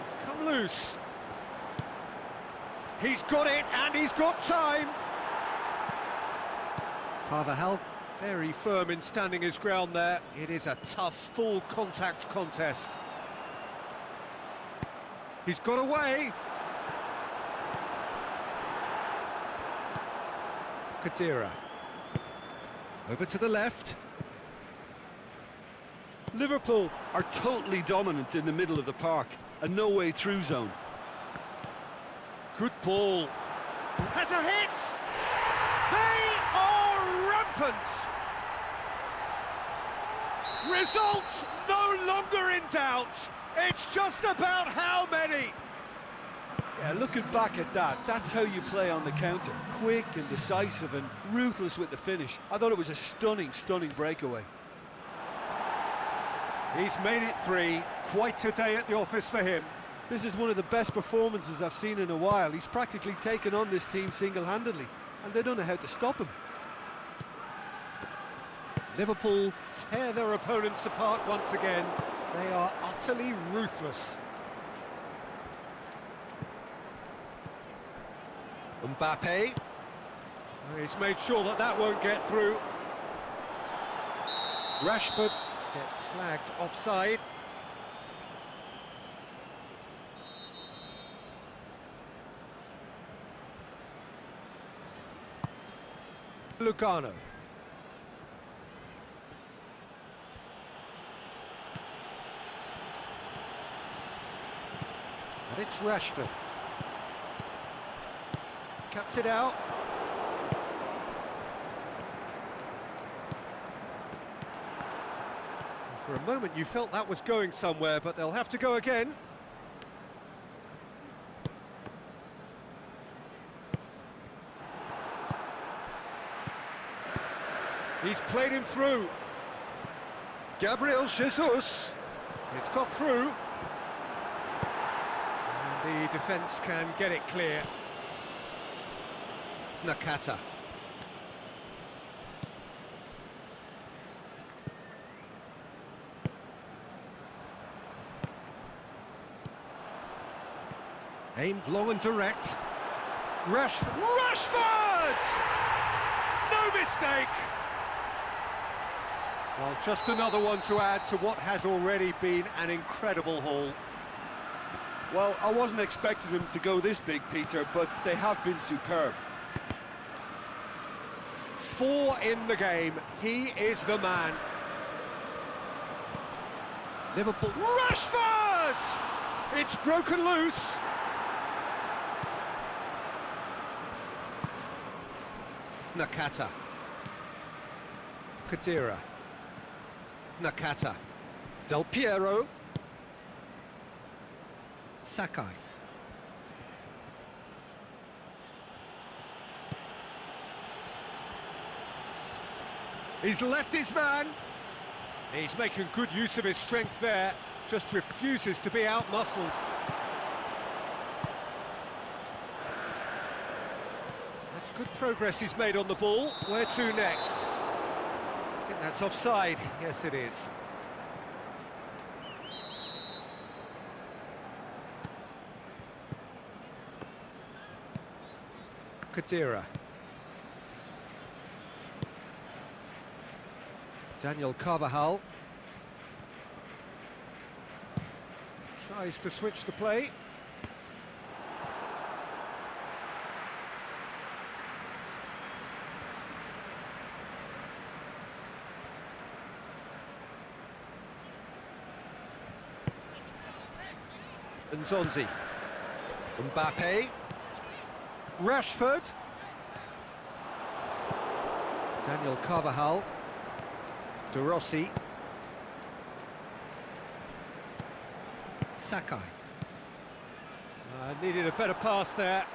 It's come loose. He's got it, and he's got time. Carvajal, very firm in standing his ground there. It is a tough, full contact contest. He's got away. Kadira. Over to the left. Liverpool are totally dominant in the middle of the park, a no-way through zone. Good ball. Has a hit! They are rampant! Results no longer in doubt. It's just about how many. Yeah, looking back at that, that's how you play on the counter. Quick and decisive and ruthless with the finish. I thought it was a stunning, stunning breakaway. He's made it 3. Quite a day at the office for him. This is one of the best performances I've seen in a while. He's practically taken on this team single-handedly, and they don't know how to stop him. Liverpool tear their opponents apart once again. They are utterly ruthless. Mbappe. He's made sure that that won't get through. Rashford gets flagged offside. Lucano. And it's Rashford. Cuts it out. For a moment you felt that was going somewhere, but they'll have to go again. He's played him through. Gabriel Jesus. It's got through. And the defence can get it clear. Nakata. Aimed long and direct. Rashford! No mistake! Well, just another one to add to what has already been an incredible haul. Well, I wasn't expecting them to go this big, Peter, but they have been superb. 4 in the game. He is the man. Liverpool. Rashford! It's broken loose. Nakata. Kadira. Nakata. Del Piero. Sakai. He's left his man. He's making good use of his strength there, just refuses to be out-muscled. That's good progress he's made on the ball. Where to next? I think that's offside. Yes, it is. Kadira. Daniel Carvajal tries to switch the play. Nzonzi. Mbappe. Rashford. Daniel Carvajal. De Rossi. Sakai. Needed a better pass there.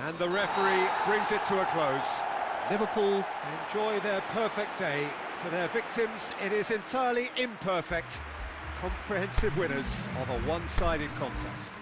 And the referee brings it to a close. Liverpool enjoy their perfect day. For their victims, it is entirely imperfect. Comprehensive winners of a one-sided contest.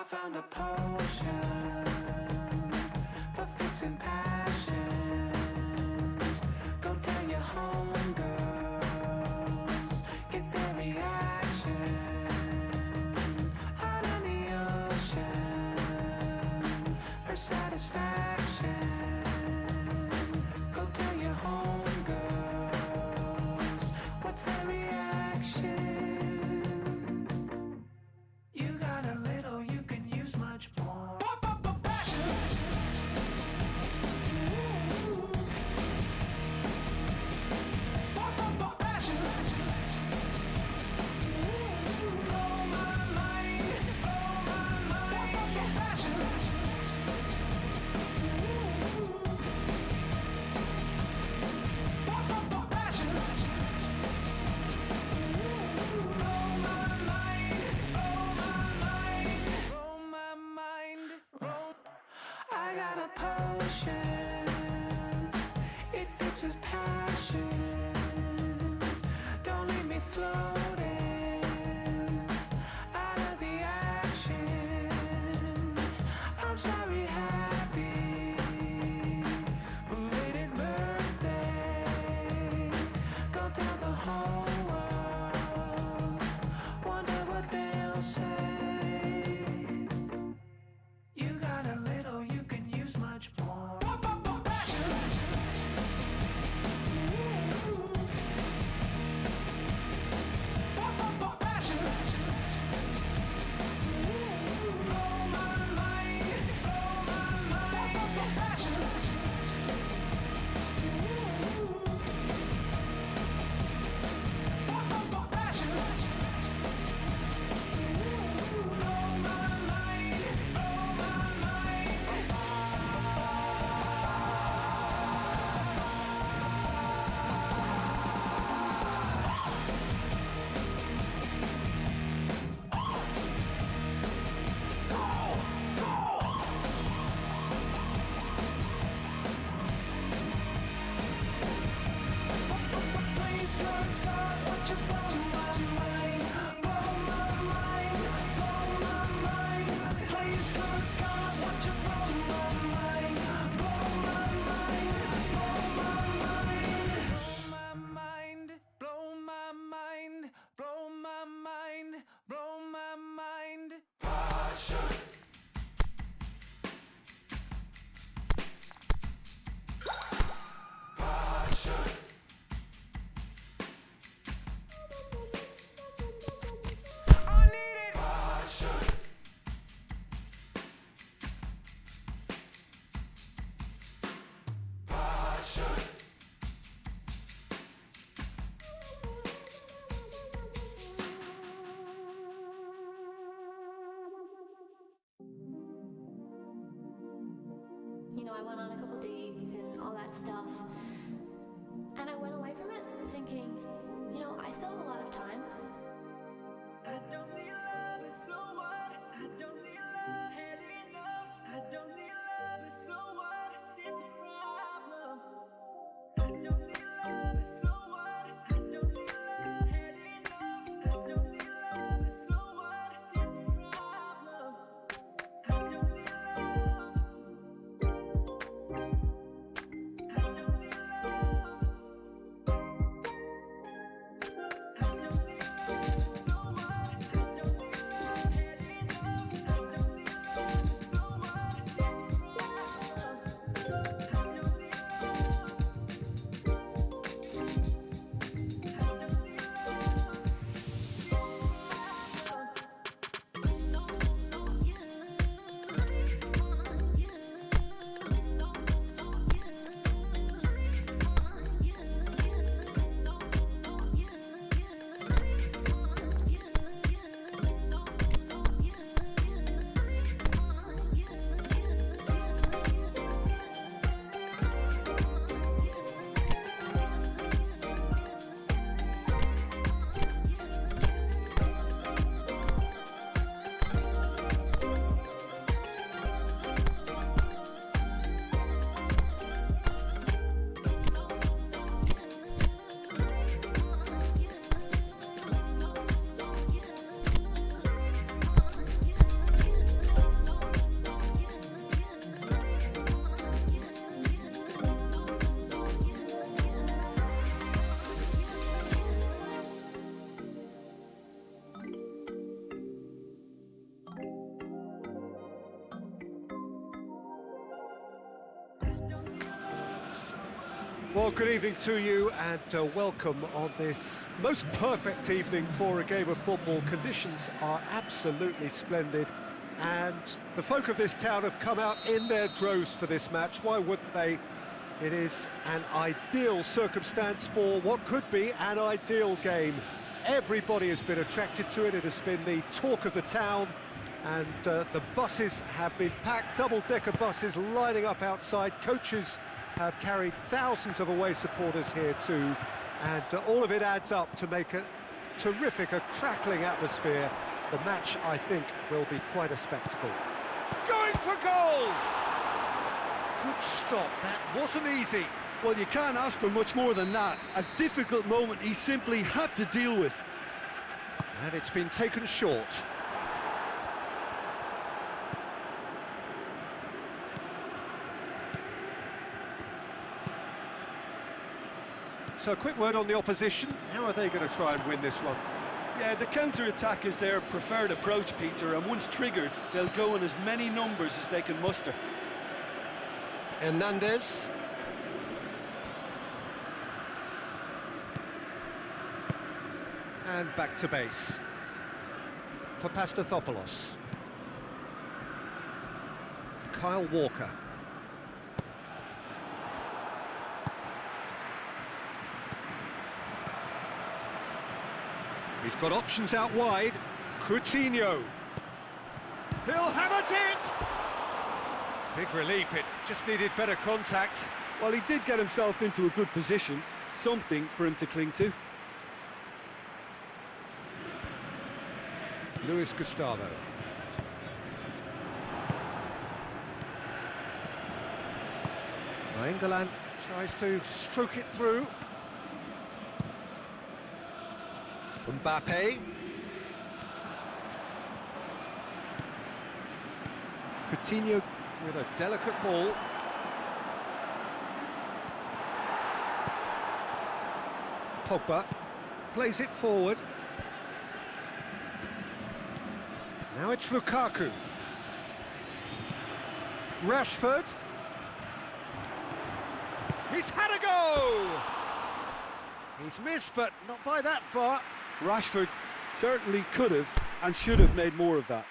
I found a potion for fixing passion. Go tell your homegirls, get their reaction. Out on the ocean, her satisfaction. Go tell your homegirls, what's their reaction? You got a little, you can use much more. Passion. Passion. Blow my mind, blow my mind. Passion. Passion. Blow my mind, blow my mind, blow my mind, blow. I got a potion, it fixes passion. Don't leave me floating out of the action. I'm sorry, happy belated birthday. Go tell the whole world, wonder what they'll say. You got a little, you can use much more. Passion. Passion. Blow my mind, blow my mind. Passion. Passion. Blow my mind, blow my mind. Please, good God, won't you blow my mind? Blow my mind, blow my mind. Please, good God, won't you blow my mind? Blow my mind, blow my mind. Blow my mind, blow my mind, blow my mind. Passion. Passion. I need it. Passion. Passion. You know, I went on a couple dates and all that stuff. And I went away from it thinking, you know, I still have a lot of time. I don't need love, but so what? I don't need love, had enough. I don't need love, but so what? It's a problem. I don't need love, but so what? I don't need love, had enough. I don't need love, but so what? It's a problem. I don't need love. I don't need love. Well, good evening to you and welcome on this most perfect evening for a game of football. Conditions are absolutely splendid and the folk of this town have come out in their droves for this match. Why wouldn't they? It is an ideal circumstance for what could be an ideal game. Everybody has been attracted to it. It has been the talk of the town and the buses have been packed, double-decker buses lining up outside. Coaches have carried thousands of away supporters here too, and all of it adds up to make a terrific, a crackling atmosphere. The match, I think, will be quite a spectacle. Going for goal! Good stop, that wasn't easy. Well, you can't ask for much more than that. A difficult moment he simply had to deal with. And it's been taken short. So a quick word on the opposition. How are they going to try and win this one? Yeah, the counter-attack is their preferred approach, Peter, and once triggered, they'll go in as many numbers as they can muster. Hernandez. And back to base. For Pastathopoulos. Kyle Walker. He's got options out wide. Coutinho. He'll have a dip! Big relief, it just needed better contact. Well, he did get himself into a good position, something for him to cling to. Luis Gustavo. England tries to stroke it through. Mbappe. Coutinho with a delicate ball. Pogba plays it forward. Now it's Lukaku. Rashford. He's had a go! He's missed, but not by that far. Rashford certainly could have and should have made more of that.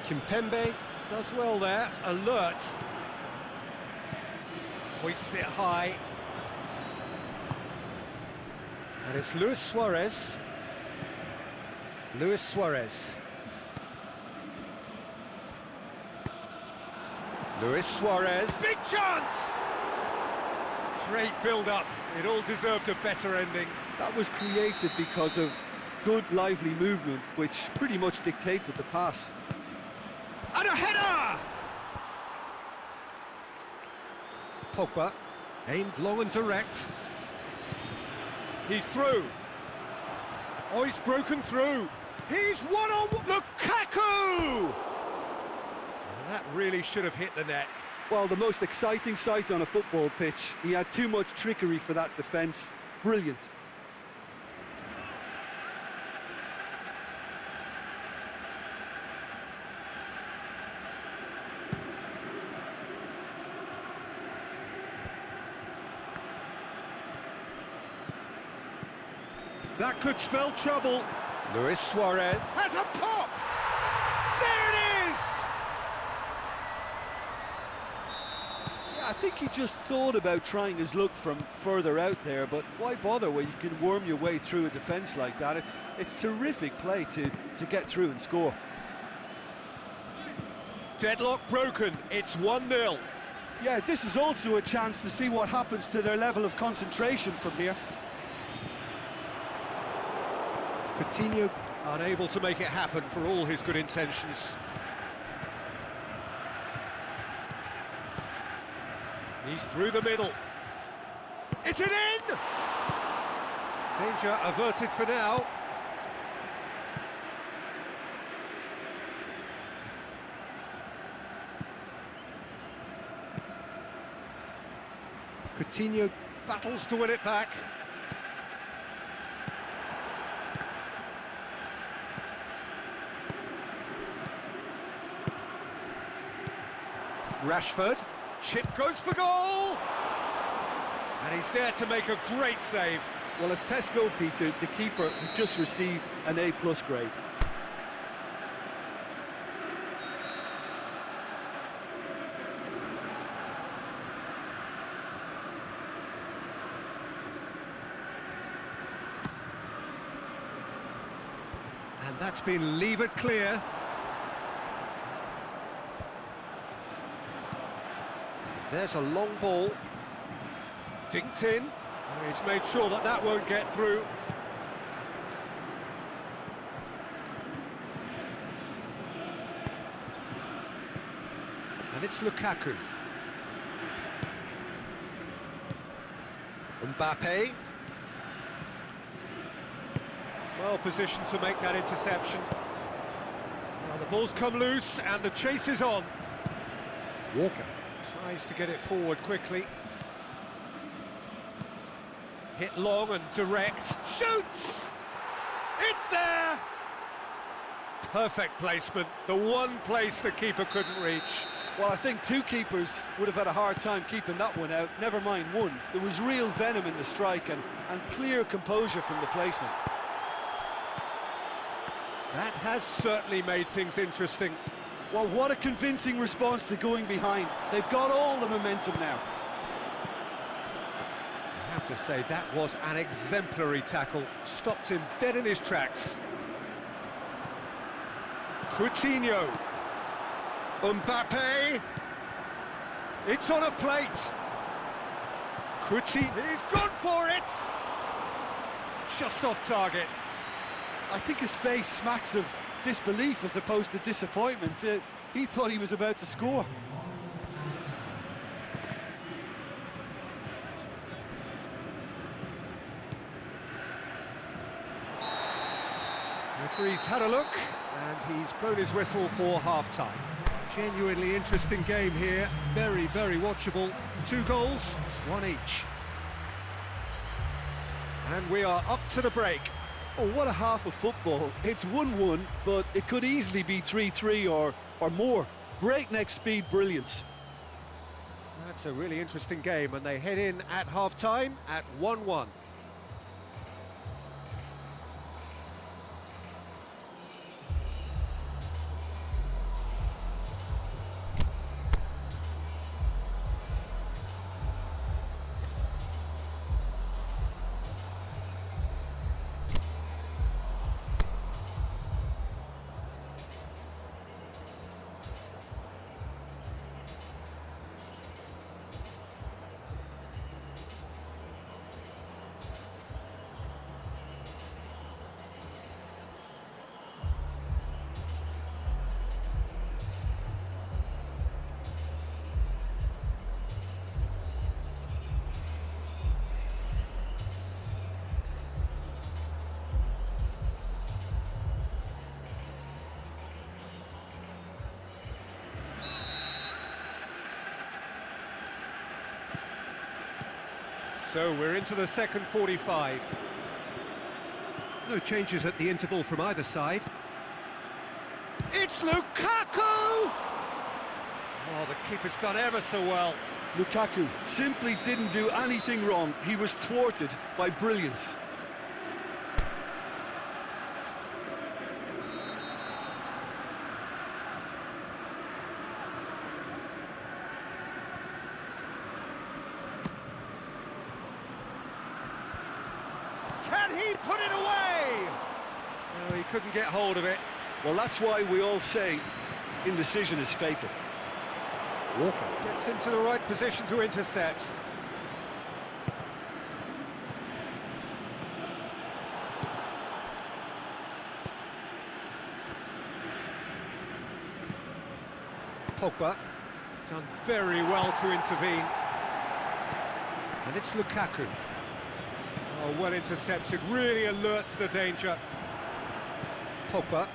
Kimpembe does well there, alert. Hoists it high. And it's Luis Suarez. Luis Suarez. Luis Suarez. Big chance! Great build-up. It all deserved a better ending. That was created because of good, lively movement, which pretty much dictated the pass. And a header! Pogba, aimed long and direct. He's through. Oh, he's broken through. He's one-on-one. Lukaku! That really should have hit the net. Well, the most exciting sight on a football pitch. He had too much trickery for that defence. Brilliant. That could spell trouble. Luis Suarez has a pop! There it is! Yeah, I think he just thought about trying his luck from further out there, but why bother when you can worm your way through a defence like that? It's terrific play to get through and score. Deadlock broken, it's 1-0. Yeah, this is also a chance to see what happens to their level of concentration from here. Coutinho unable to make it happen for all his good intentions. He's through the middle. Is it in? Danger averted for now. Coutinho battles to win it back. Rashford, chip goes for goal! And he's there to make a great save. Well, as tests go, Peter, the keeper has just received an A+ grade. And that's been levered clear. There's a long ball. Dinked in. Oh, he's made sure that that won't get through. And it's Lukaku. Mbappe. Well positioned to make that interception. Well, the ball's come loose and the chase is on. Walker tries to get it forward quickly. Hit long and direct. Shoots! It's there! Perfect placement. The one place the keeper couldn't reach. Well, I think two keepers would have had a hard time keeping that one out, never mind one. There was real venom in the strike and clear composure from the placement. That has certainly made things interesting. Well, what a convincing response to going behind. They've got all the momentum now. I have to say, that was an exemplary tackle. Stopped him dead in his tracks. Coutinho. Mbappe. It's on a plate. Coutinho. He's gone for it. Just off target. I think his face smacks of disbelief as opposed to disappointment. He thought he was about to score. Referee's had a look, and he's blown his whistle for half-time. Genuinely interesting game here, very, very watchable. 2 goals, 1 each. And we are up to the break. Oh, what a half of football. It's 1-1, but it could easily be 3-3 or more. Breakneck speed brilliance. That's a really interesting game, and they head in at half-time at 1-1. So we're into the second 45. No changes at the interval from either side. It's Lukaku! Oh, the keeper's done ever so well. Lukaku simply didn't do anything wrong. He was thwarted by brilliance. Can he put it away? No, he couldn't get hold of it. Well, that's why we all say indecision is fatal. Walker gets into the right position to intercept. Pogba done very well to intervene. And it's Lukaku. Oh, well intercepted, really alert to the danger. Pogba.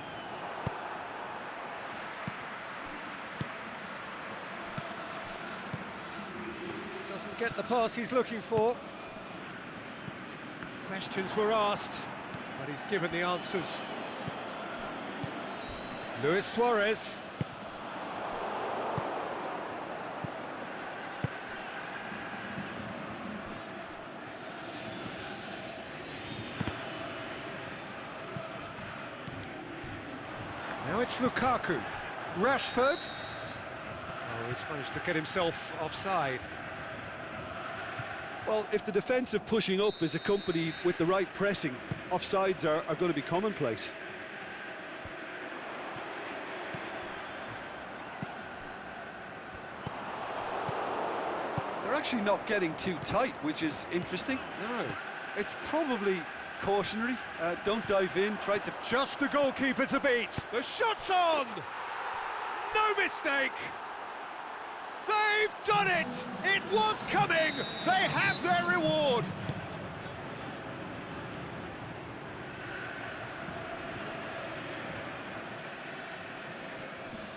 Doesn't get the pass he's looking for. Questions were asked, but he's given the answers. Luis Suarez. Now it's Lukaku. Rashford. Oh, he's managed to get himself offside. Well, if the defensive pushing up is accompanied with the right pressing, offsides are going to be commonplace. They're actually not getting too tight, which is interesting. No. It's probably cautionary. Don't dive in, try to... Just the goalkeeper to beat. The shot's on! No mistake! They've done it! It was coming! They have their reward!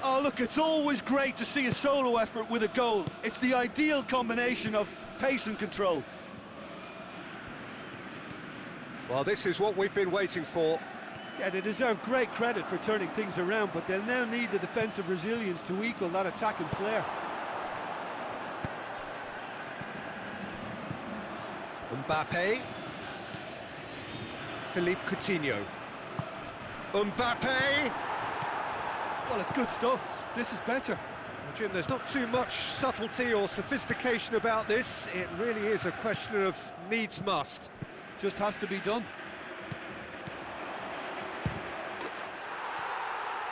Oh, look, it's always great to see a solo effort with a goal. It's the ideal combination of pace and control. Well, this is what we've been waiting for. Yeah, they deserve great credit for turning things around, but they'll now need the defensive resilience to equal that attacking flair. Mbappe. Philippe Coutinho. Mbappe! Well, it's good stuff. This is better. Well, Jim, there's not too much subtlety or sophistication about this. It really is a question of needs must. Just has to be done.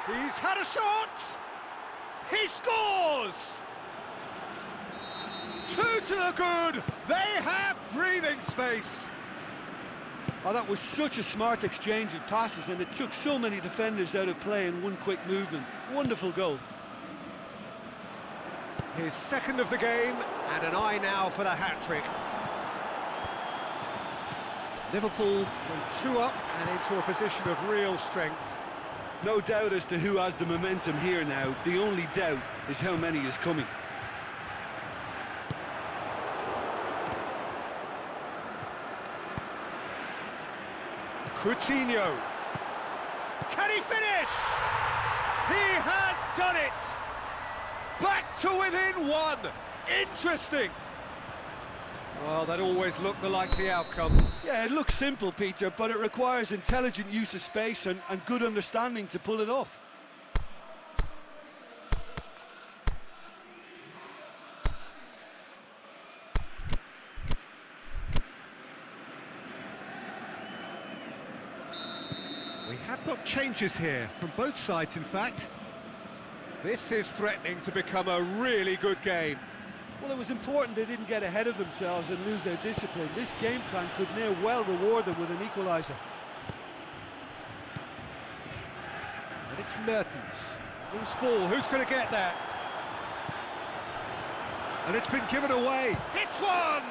He's had a shot! He scores! 2 to the good! They have breathing space! Oh, that was such a smart exchange of passes, and it took so many defenders out of play in one quick movement. Wonderful goal. His second of the game, and an eye now for the hat-trick. Liverpool went 2 up and into a position of real strength. No doubt as to who has the momentum here now. The only doubt is how many is coming. Coutinho. Can he finish? He has done it! Back to within 1. Interesting. Well, that always looked the likely outcome. Yeah, it looks simple, Peter, but it requires intelligent use of space and good understanding to pull it off. We have got changes here, from both sides in fact. This is threatening to become a really good game. Well, it was important they didn't get ahead of themselves and lose their discipline. This game plan could now well reward them with an equaliser. And it's Mertens. Loose ball, who's going to get that? And it's been given away. Hits one!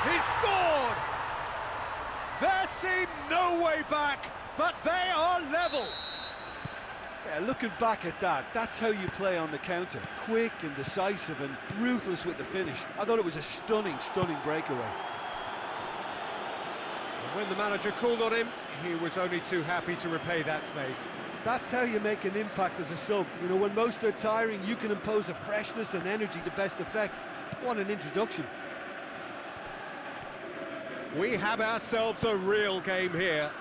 He scored! There seemed no way back, but they are level. Yeah, Yeah, looking back at that, that's how you play on the counter. Quick and decisive and ruthless with the finish. I thought it was a stunning, stunning breakaway. And when the manager called on him, he was only too happy to repay that faith. That's how you make an impact as a sub. You know, when most are tiring, you can impose a freshness and energy to best effect. What an introduction. We have ourselves a real game here.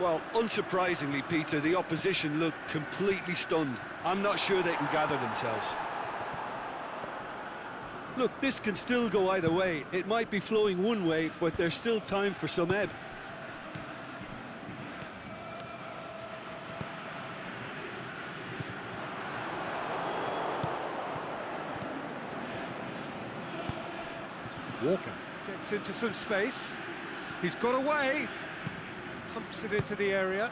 Well, unsurprisingly, Peter, the opposition look completely stunned. I'm not sure they can gather themselves. Look, this can still go either way. It might be flowing one way, but there's still time for some ebb. Walker gets into some space. He's got away. Pumps it into the area.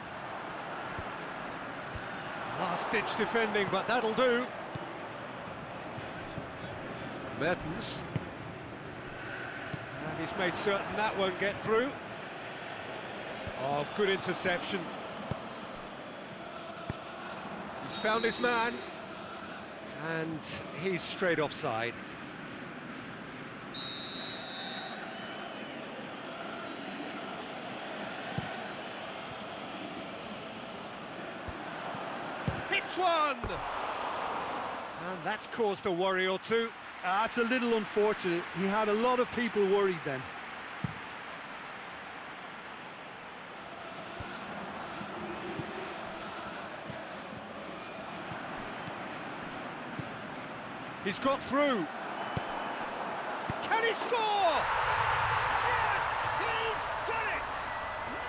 Last-ditch defending, but that'll do. Mertens. And he's made certain that won't get through. Oh, good interception. He's found his man. And he's straight offside. Hits one! And that's caused a worry or two. That's a little unfortunate. He had a lot of people worried then. He's got through. Can he score? Yes, he's done it!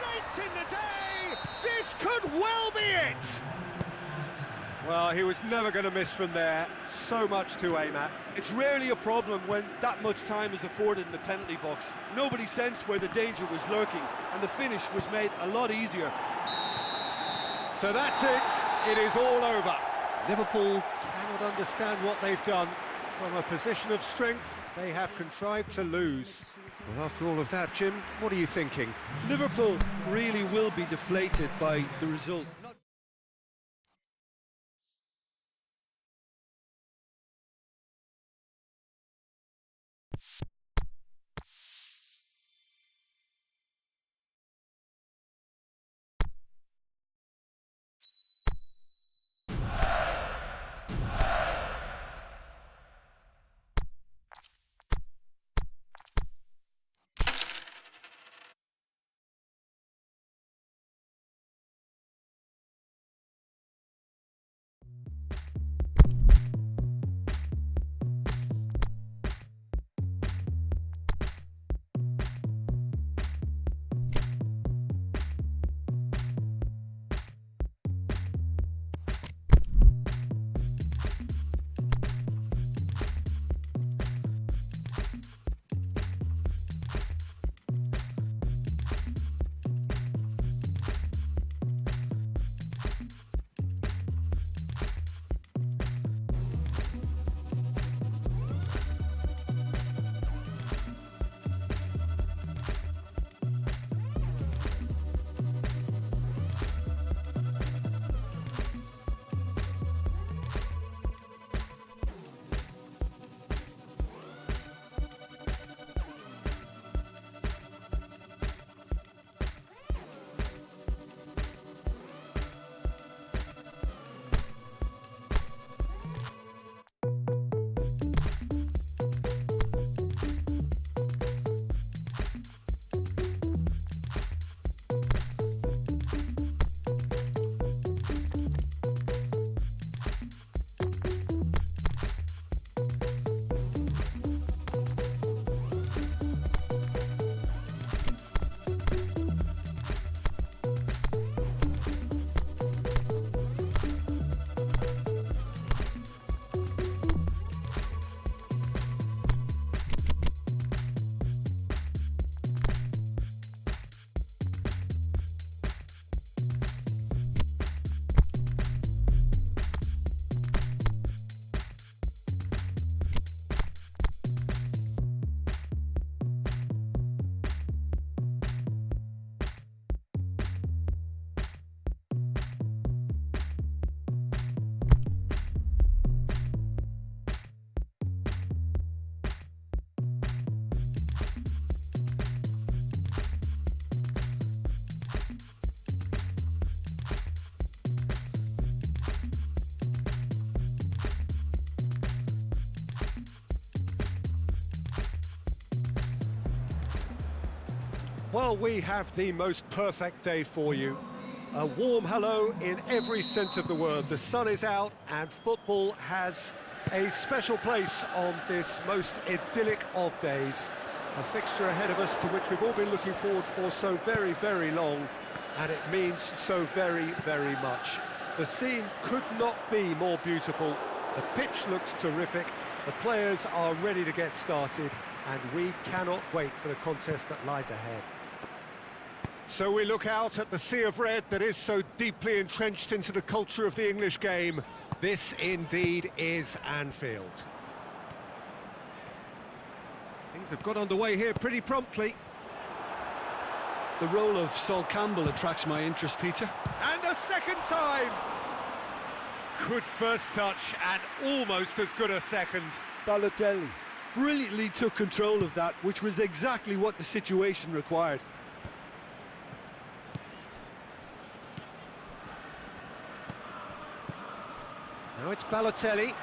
Late in the day, this could well be it! Well, he was never going to miss from there. So much to aim at. It's rarely a problem when that much time is afforded in the penalty box. Nobody sensed where the danger was lurking, and the finish was made a lot easier. So that's it. It is all over. Liverpool cannot understand what they've done. From a position of strength, they have contrived to lose. Well, after all of that, Jim, what are you thinking? Liverpool really will be deflated by the result. Well, we have the most perfect day for you. A warm hello in every sense of the word. The sun is out and football has a special place on this most idyllic of days. A fixture ahead of us to which we've all been looking forward for so very, very long, and it means so very, very much. The scene could not be more beautiful. The pitch looks terrific, the players are ready to get started, and we cannot wait for the contest that lies ahead. So we look out at the sea of red that is so deeply entrenched into the culture of the English game. This indeed is Anfield. Things have got underway here pretty promptly. The role of Sol Campbell attracts my interest, Peter. And a second time! Good first touch and almost as good a second. Balotelli brilliantly took control of that, which was exactly what the situation required. Now it's Balotelli.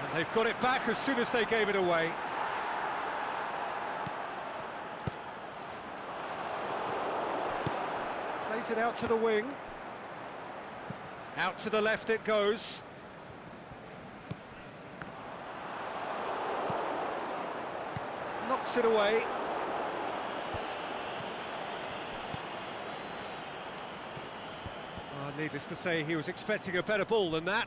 And they've got it back as soon as they gave it away. Plays it out to the wing. Out to the left it goes. Knocks it away. Needless to say, he was expecting a better ball than that.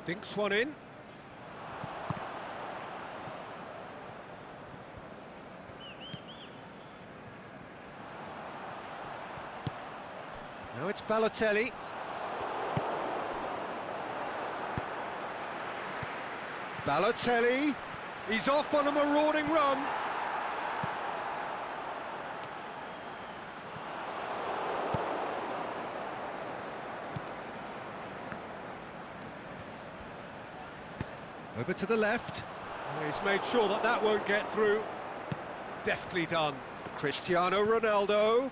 Dinks one in. Now it's Balotelli. Balotelli, he's off on a marauding run. Over to the left. He's made sure that that won't get through. Deftly done. Cristiano Ronaldo.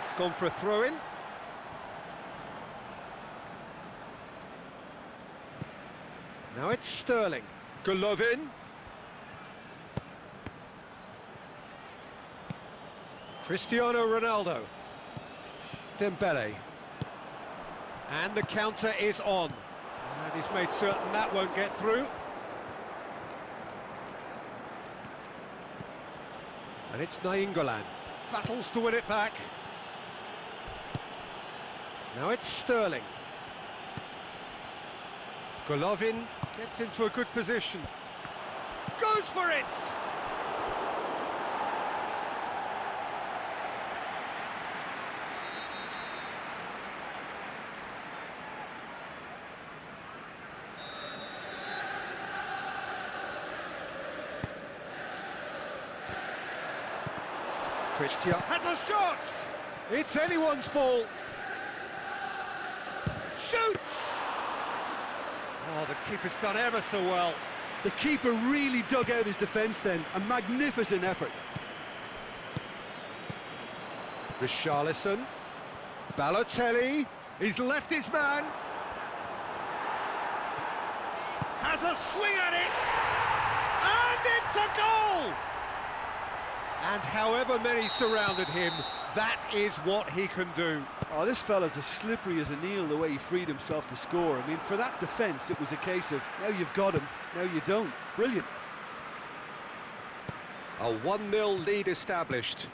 It's gone for a throw-in. Now it's Sterling. Golovin. Cristiano Ronaldo. Dembele. And the counter is on. And he's made certain that won't get through. And it's Nainggolan. Battles to win it back. Now it's Sterling. Golovin gets into a good position. Goes for it! Cristiano has a shot! It's anyone's ball. Shoots! Oh, the keeper's done ever so well. The keeper really dug out his defence then. A magnificent effort. Richarlison. Balotelli. He's left his man. Has a swing at it. And it's a goal! And however many surrounded him, that is what he can do. Oh, this fella's as slippery as an eel the way he freed himself to score. I mean, for that defence, it was a case of, now you've got him, now you don't. Brilliant. A 1-0 lead established.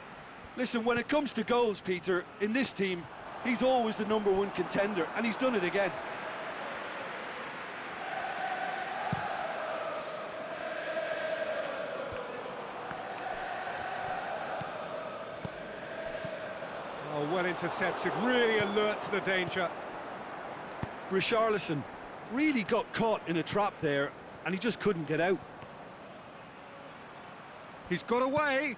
Listen, when it comes to goals, Peter, in this team, he's always the #1 contender, and he's done it again. Oh, well intercepted, really alert to the danger. Richarlison really got caught in a trap there, and he just couldn't get out. He's got away.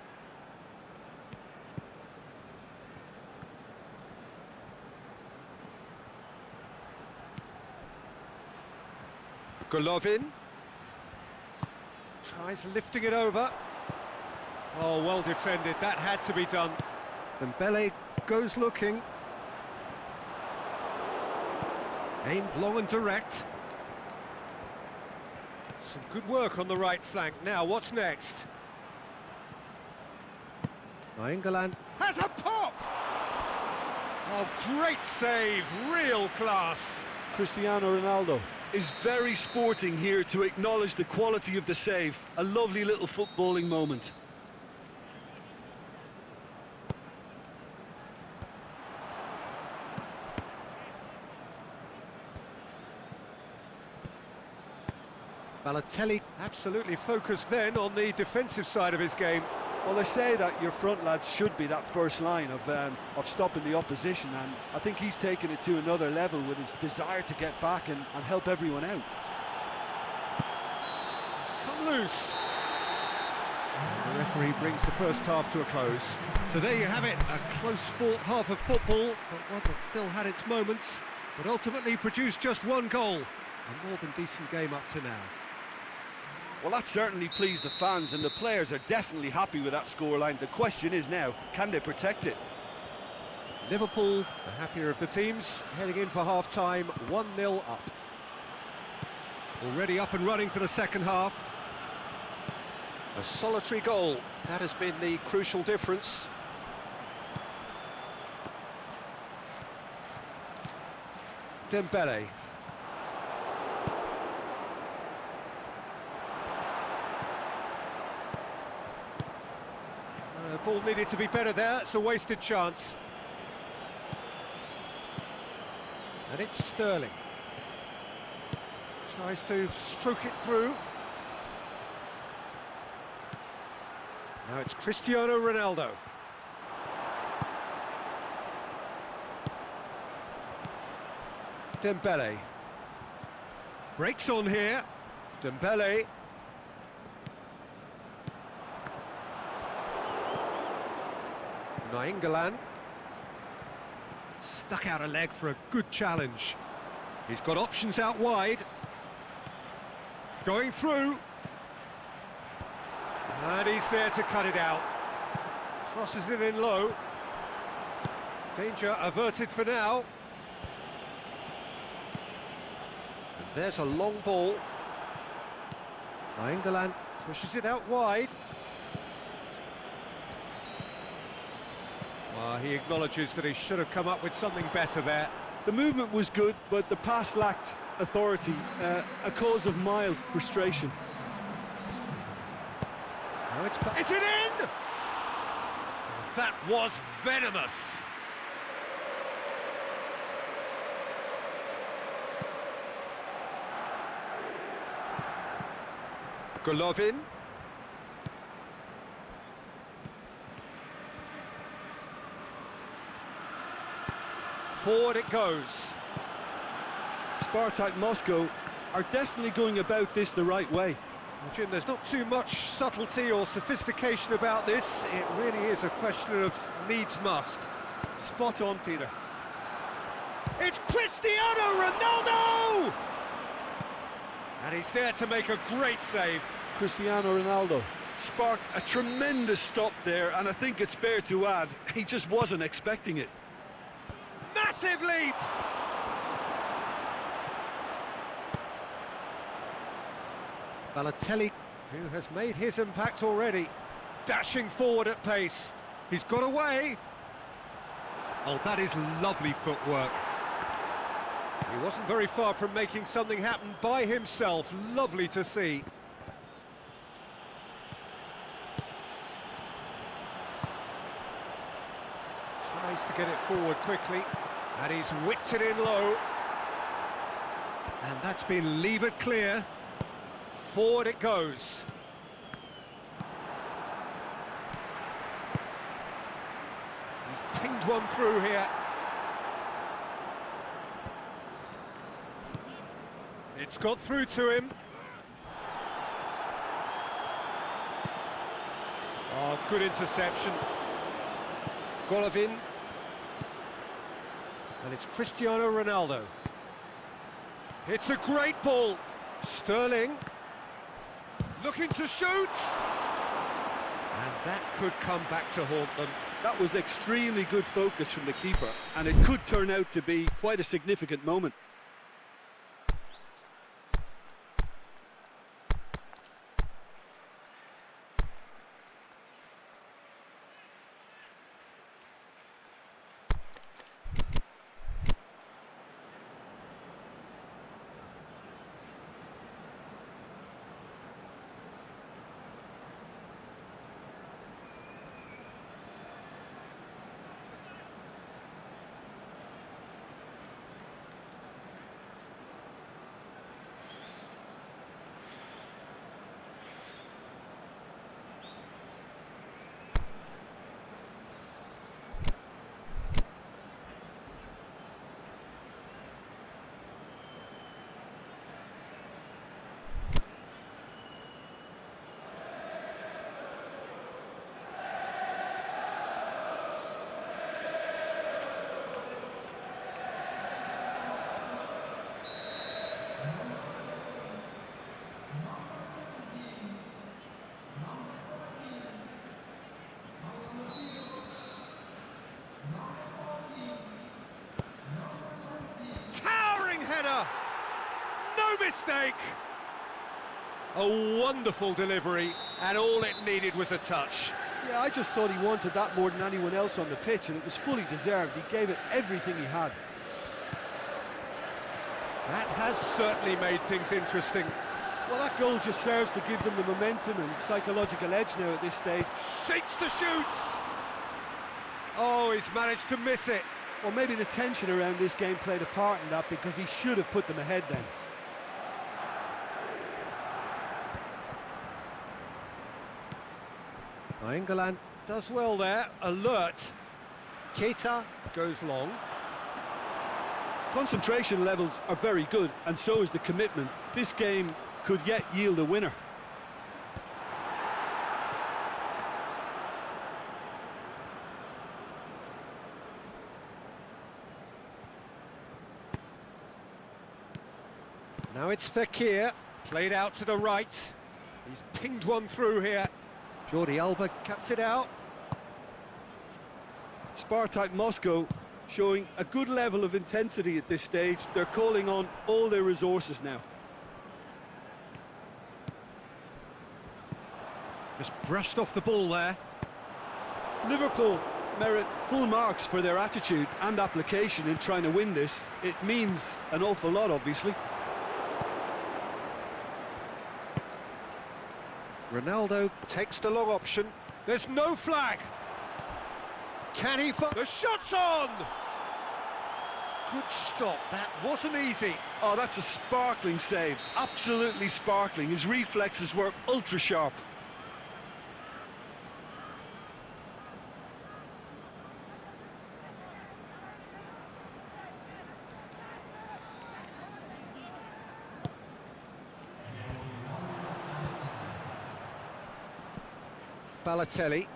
Golovin. Tries lifting it over. Oh, well defended, that had to be done. Dembele goes looking. Aimed long and direct. Some good work on the right flank. Now, what's next? England has a pop! Oh, great save, real class. Cristiano Ronaldo is very sporting here to acknowledge the quality of the save. A lovely little footballing moment. Balotelli absolutely focused then on the defensive side of his game. Well, they say that your front lads should be that first line of stopping the opposition, and I think he's taken it to another level with his desire to get back and help everyone out. It's come loose. The referee brings the first half to a close. So there you have it, a close-fought half of football, but one that still had its moments, but ultimately produced just one goal. A more than decent game up to now. Well, that certainly pleased the fans, and the players are definitely happy with that scoreline. The question is now, can they protect it? Liverpool, the happier of the teams, heading in for half-time, 1-0 up. Already up and running for the second half. A solitary goal, that has been the crucial difference. Dembele. The ball needed to be better there, it's a wasted chance. And it's Sterling. Tries to stroke it through. Now it's Cristiano Ronaldo. Dembele. Breaks on here. Dembele. England stuck out a leg for a good challenge. He's got options out wide. Going through. And he's there to cut it out. Crosses it in low. Danger averted for now. And there's a long ball. England pushes it out wide. He acknowledges that he should have come up with something better there. The movement was good, but the pass lacked authority, a cause of mild frustration. Now is it in? That was venomous. Golovin. Forward it goes. Spartak Moscow are definitely going about this the right way. Well, Jim, there's not too much subtlety or sophistication about this. It really is a question of needs must. Spot on, Peter. It's Cristiano Ronaldo! And he's there to make a great save. Cristiano Ronaldo sparked a tremendous stop there, and I think it's fair to add, he just wasn't expecting it. Massive leap! Balotelli, who has made his impact already, dashing forward at pace. He's got away. Oh, that is lovely footwork. He wasn't very far from making something happen by himself. Lovely to see. Tries to get it forward quickly. And he's whipped it in low. And that's been levered clear. Forward it goes. He's pinged one through here. It's got through to him. Oh, good interception. Golovin. And it's Cristiano Ronaldo. It's a great ball. Sterling. Looking to shoot! And that could come back to haunt them. That was extremely good focus from the keeper, and it could turn out to be quite a significant moment. Towering header! No mistake! A wonderful delivery, and all it needed was a touch. Yeah, I just thought he wanted that more than anyone else on the pitch, and it was fully deserved. He gave it everything he had. That has certainly made things interesting. Well, that goal just serves to give them the momentum and psychological edge now at this stage. Shapes to shoot! Oh, he's managed to miss it. Well, maybe the tension around this game played a part in that, because he should have put them ahead then. England does well there, alert. Keita goes long. Concentration levels are very good, and so is the commitment. This game could yet yield a winner. Now it's Fekir, played out to the right. He's pinged one through here. Jordi Alba cuts it out. Spartak Moscow showing a good level of intensity at this stage. They're calling on all their resources now. Just brushed off the ball there. Liverpool merit full marks for their attitude and application in trying to win this. It means an awful lot, obviously. Ronaldo takes the long option. There's no flag. Can he find... The shot's on! Good stop. That wasn't easy. Oh, that's a sparkling save. Absolutely sparkling. His reflexes were ultra sharp. Balotelli.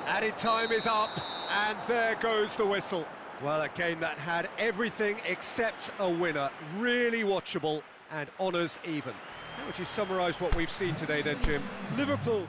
Added time is up, and there goes the whistle. Well, a game that had everything except a winner. Really watchable and honours even. How would you summarise what we've seen today then, Jim? Liverpool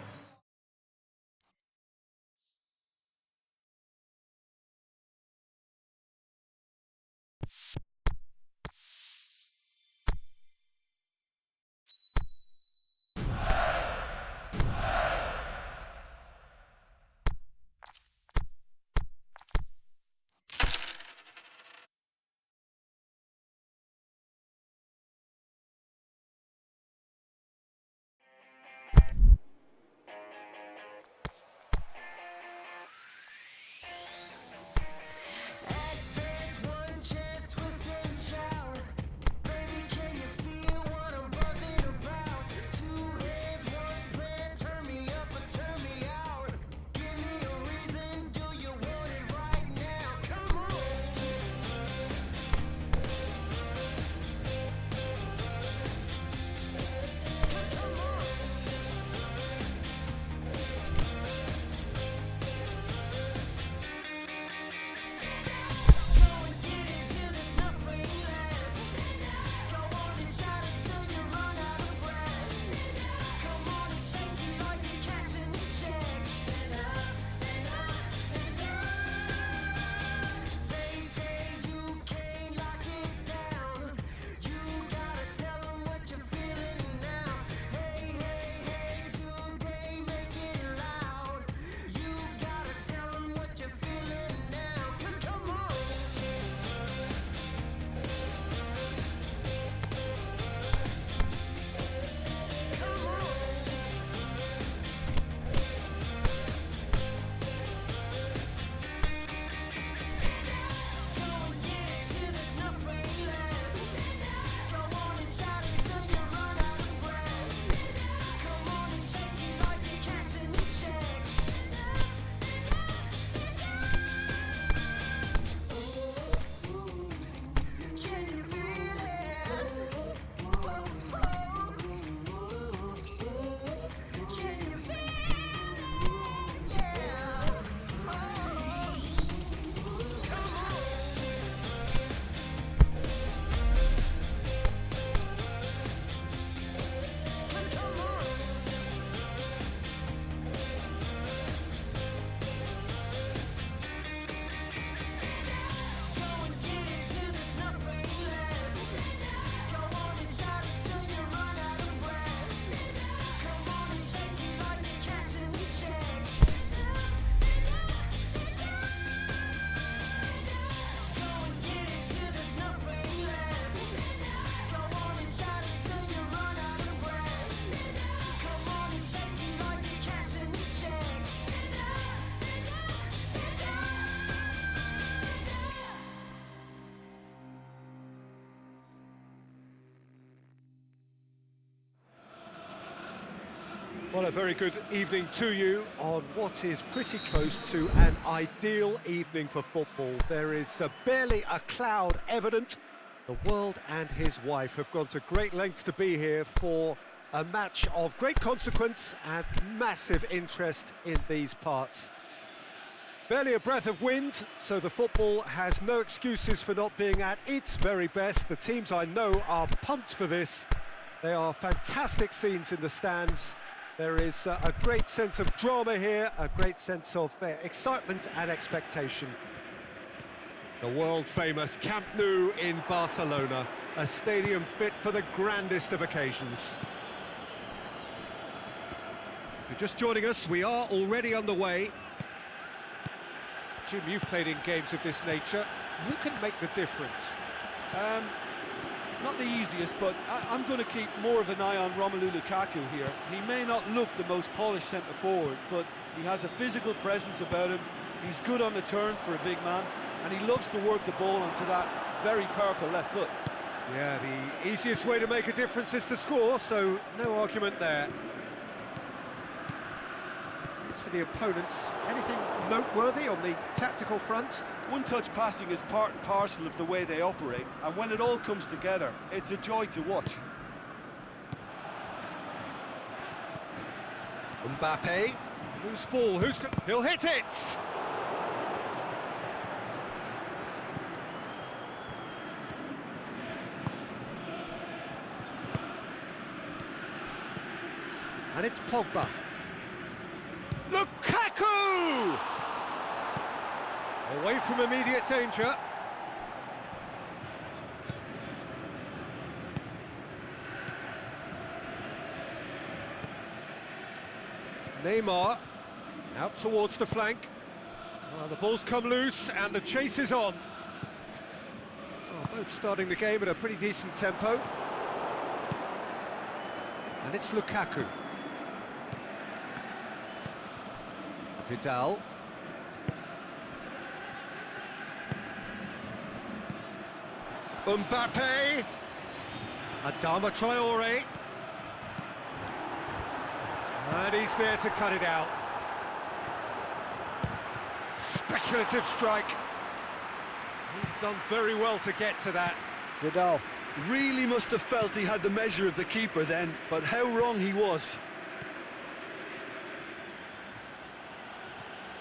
Well, a very good evening to you on what is pretty close to an ideal evening for football. There is barely a cloud evident. The world and his wife have gone to great lengths to be here for a match of great consequence and massive interest in these parts. Barely a breath of wind, so the football has no excuses for not being at its very best. The teams I know are pumped for this. They are fantastic scenes in the stands. There is a great sense of drama here, a great sense of excitement and expectation. The world-famous Camp Nou in Barcelona, a stadium fit for the grandest of occasions. If you're just joining us, we are already underway. Jim, you've played in games of this nature. Who can make the difference? Not the easiest, but I'm going to keep more of an eye on Romelu Lukaku here. He may not look the most polished centre-forward, but he has a physical presence about him. He's good on the turn for a big man, and he loves to work the ball onto that very powerful left foot. Yeah, the easiest way to make a difference is to score, so no argument there. As for the opponents, anything noteworthy on the tactical front? One-touch passing is part and parcel of the way they operate, and when it all comes together, it's a joy to watch. Mbappe, loose ball, he'll hit it! And it's Pogba. Lukaku! Away from immediate danger. Neymar, out towards the flank. Well, the ball's come loose and the chase is on. Well, both starting the game at a pretty decent tempo. And it's Lukaku. Vidal. Mbappe, Adama Traore, and he's there to cut it out. Speculative strike. He's done very well to get to that. Vidal really must have felt he had the measure of the keeper then, but how wrong he was.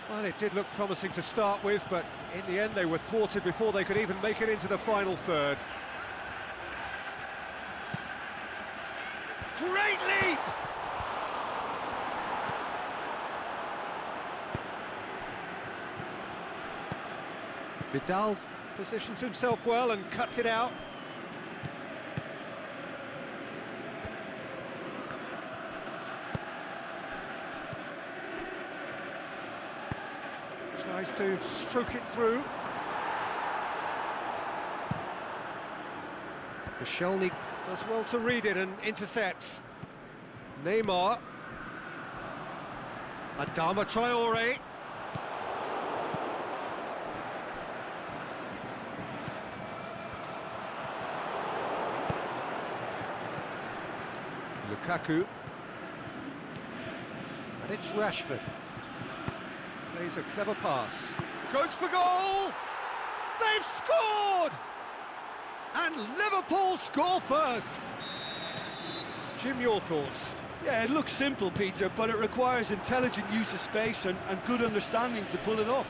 Well, it did look promising to start with, but in the end they were thwarted before they could even make it into the final third. Great leap! Vidal positions himself well and cuts it out. Tries to stroke it through. Koscielny does well to read it and intercepts. Neymar. Adama Traore. Lukaku. And it's Rashford. Plays a clever pass. Goes for goal! They've scored! And Liverpool score first! Jim, your thoughts? Yeah, it looks simple, Peter, but it requires intelligent use of space and good understanding to pull it off.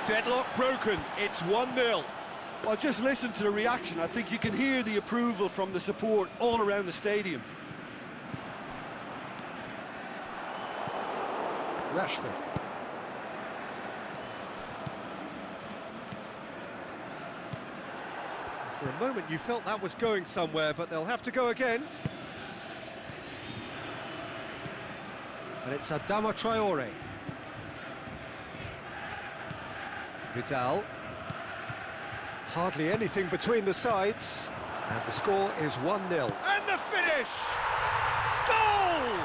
Deadlock broken, it's 1-0. Well, just listen to the reaction. I think you can hear the approval from the support all around the stadium. Rashford. For a moment you felt that was going somewhere, but they'll have to go again. And it's Adama Traore. Vidal. Hardly anything between the sides. And the score is 1-0. And the finish! Goal!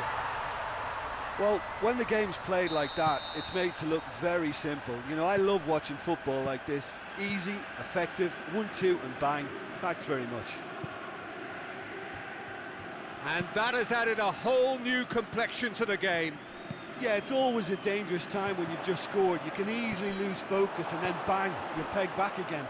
Well, when the game's played like that, it's made to look very simple. You know, I love watching football like this. Easy, effective, 1-2 and bang. Thanks very much. And that has added a whole new complexion to the game. Yeah, it's always a dangerous time when you've just scored. You can easily lose focus and then bang, you're pegged back again.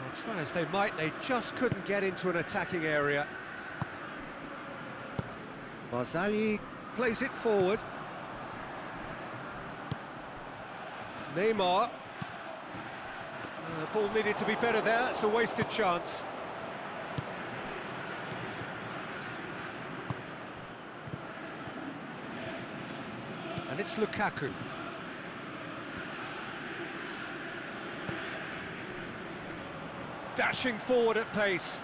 Well, try as they might, they just couldn't get into an attacking area. Barzagli plays it forward. Neymar. The ball needed to be better there, it's a wasted chance. And it's Lukaku. Dashing forward at pace.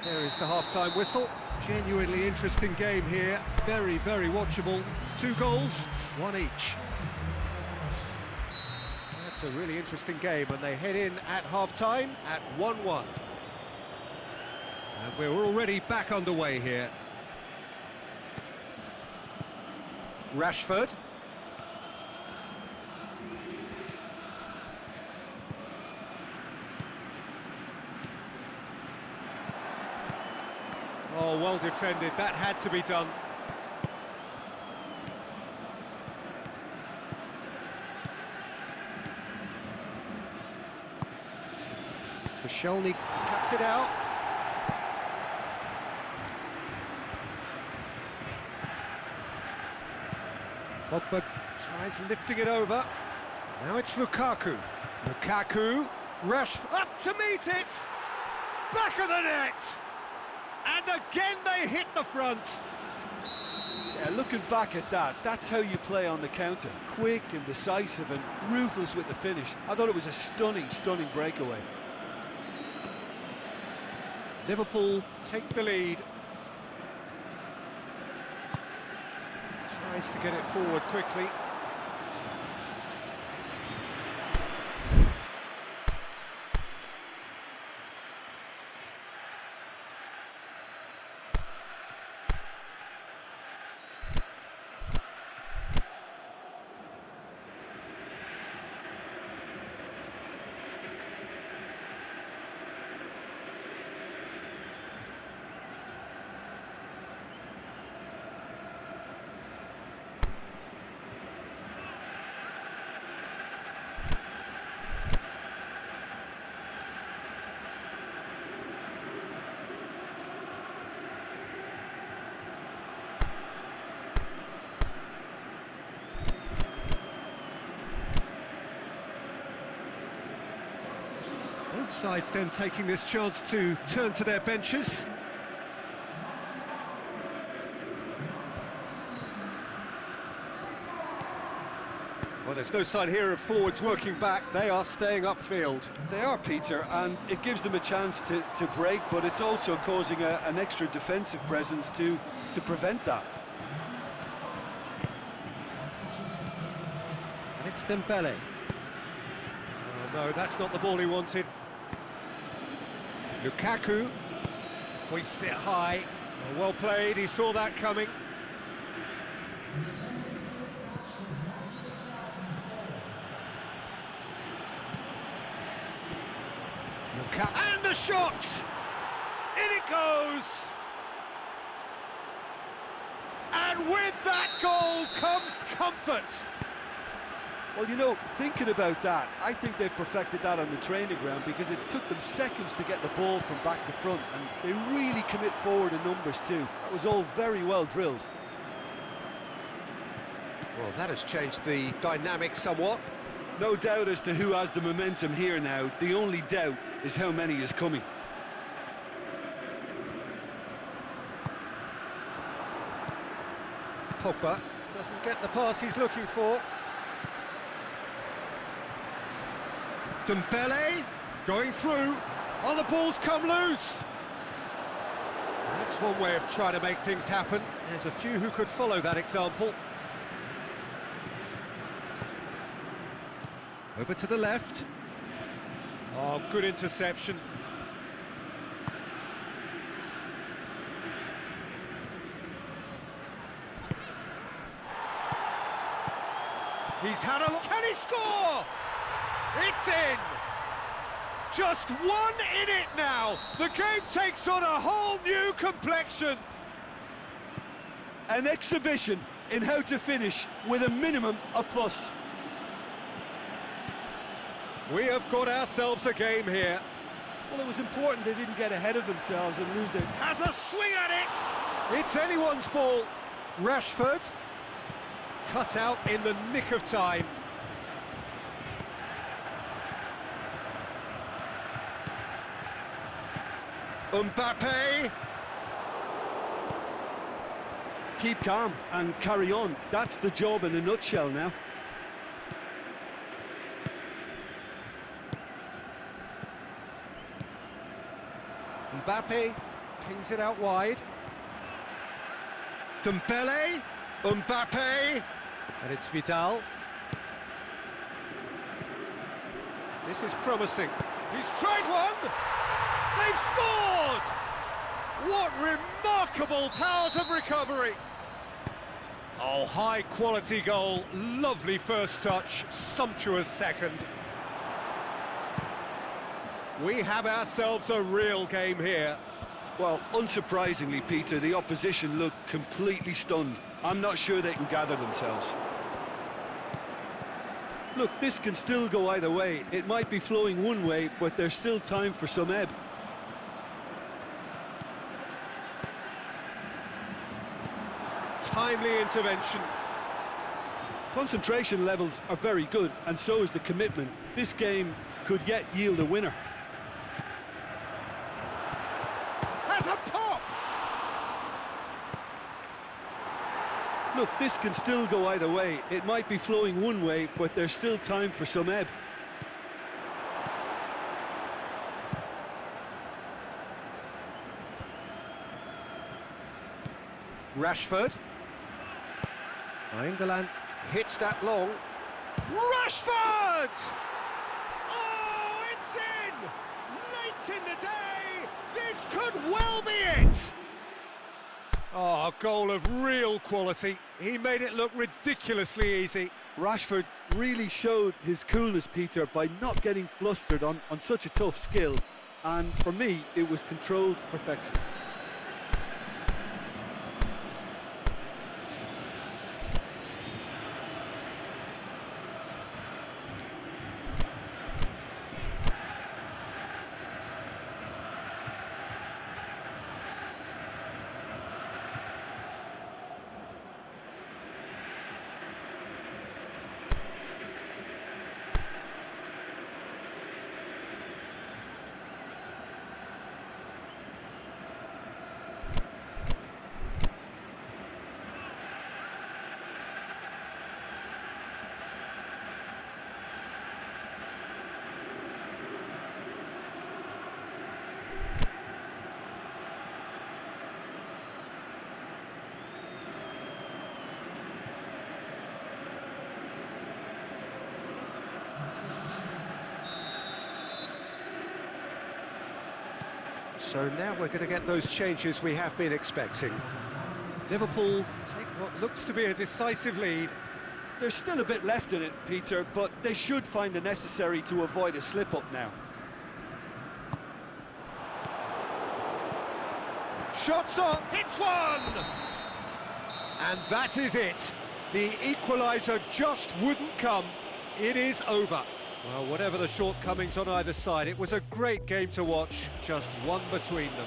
There is the half-time whistle. Genuinely interesting game here. Very, very watchable. 2 goals, 1 each. That's a really interesting game, and they head in at half-time at 1-1. And we're already back underway here. Rashford. Oh, well defended, that had to be done. Koscielny cuts it out. Pogba tries lifting it over. Now it's Lukaku. Lukaku, Rashford, up to meet it! Back of the net! And again they hit the front. Yeah, looking back at that, that's how you play on the counter. Quick and decisive and ruthless with the finish. I thought it was a stunning, stunning breakaway. Liverpool take the lead. Tries to get it forward quickly. Both sides then taking this chance to turn to their benches. Well, there's no sign here of forwards working back, they are staying upfield. They are, Peter, and it gives them a chance to break, but it's also causing an extra defensive presence to prevent that. And it's Dembele. Oh no, that's not the ball he wanted. Lukaku hoists it high. Well played, he saw that coming. And the shot! In it goes! And with that goal comes comfort! Well, you know, thinking about that, I think they've perfected that on the training ground because it took them seconds to get the ball from back to front, and they really commit forward in numbers too. That was all very well drilled. Well, that has changed the dynamic somewhat. No doubt as to who has the momentum here now. The only doubt is how many is coming. Pogba doesn't get the pass he's looking for. Dembele going through. Oh, the ball's come loose. That's one way of trying to make things happen. There's a few who could follow that example. Over to the left. Oh, good interception. He's had a... Can he score? It's in! Just one in it now. The game takes on a whole new complexion. An exhibition in how to finish with a minimum of fuss. We have got ourselves a game here. Well, it was important they didn't get ahead of themselves and lose their... Has a swing at it! It's anyone's ball. Rashford, cut out in the nick of time. Mbappe. Keep calm and carry on. That's the job in a nutshell now. Mbappe pings it out wide. Dembele, Mbappe, and it's Vidal. This is promising. He's tried one. They've scored! What remarkable powers of recovery! Oh, high-quality goal. Lovely first touch, sumptuous second. We have ourselves a real game here. Well, unsurprisingly, Peter, the opposition looked completely stunned. I'm not sure they can gather themselves. Look, this can still go either way. It might be flowing one way, but there's still time for some ebb. Timely intervention. Concentration levels are very good, and so is the commitment. This game could yet yield a winner. Has a pop! Look, this can still go either way. It might be flowing one way, but there's still time for some ebb. Rashford. England hits that long. Rashford! Oh, it's in! Late in the day! This could well be it! Oh, a goal of real quality. He made it look ridiculously easy. Rashford really showed his coolness, Peter, by not getting flustered on such a tough skill. And for me, it was controlled perfection. So now we're going to get those changes we have been expecting. Liverpool take what looks to be a decisive lead. There's still a bit left in it, Peter, but they should find the necessary to avoid a slip-up now. Shots on, hits one! And that is it. The equaliser just wouldn't come. It is over. Well, whatever the shortcomings on either side, it was a great game to watch, just one between them.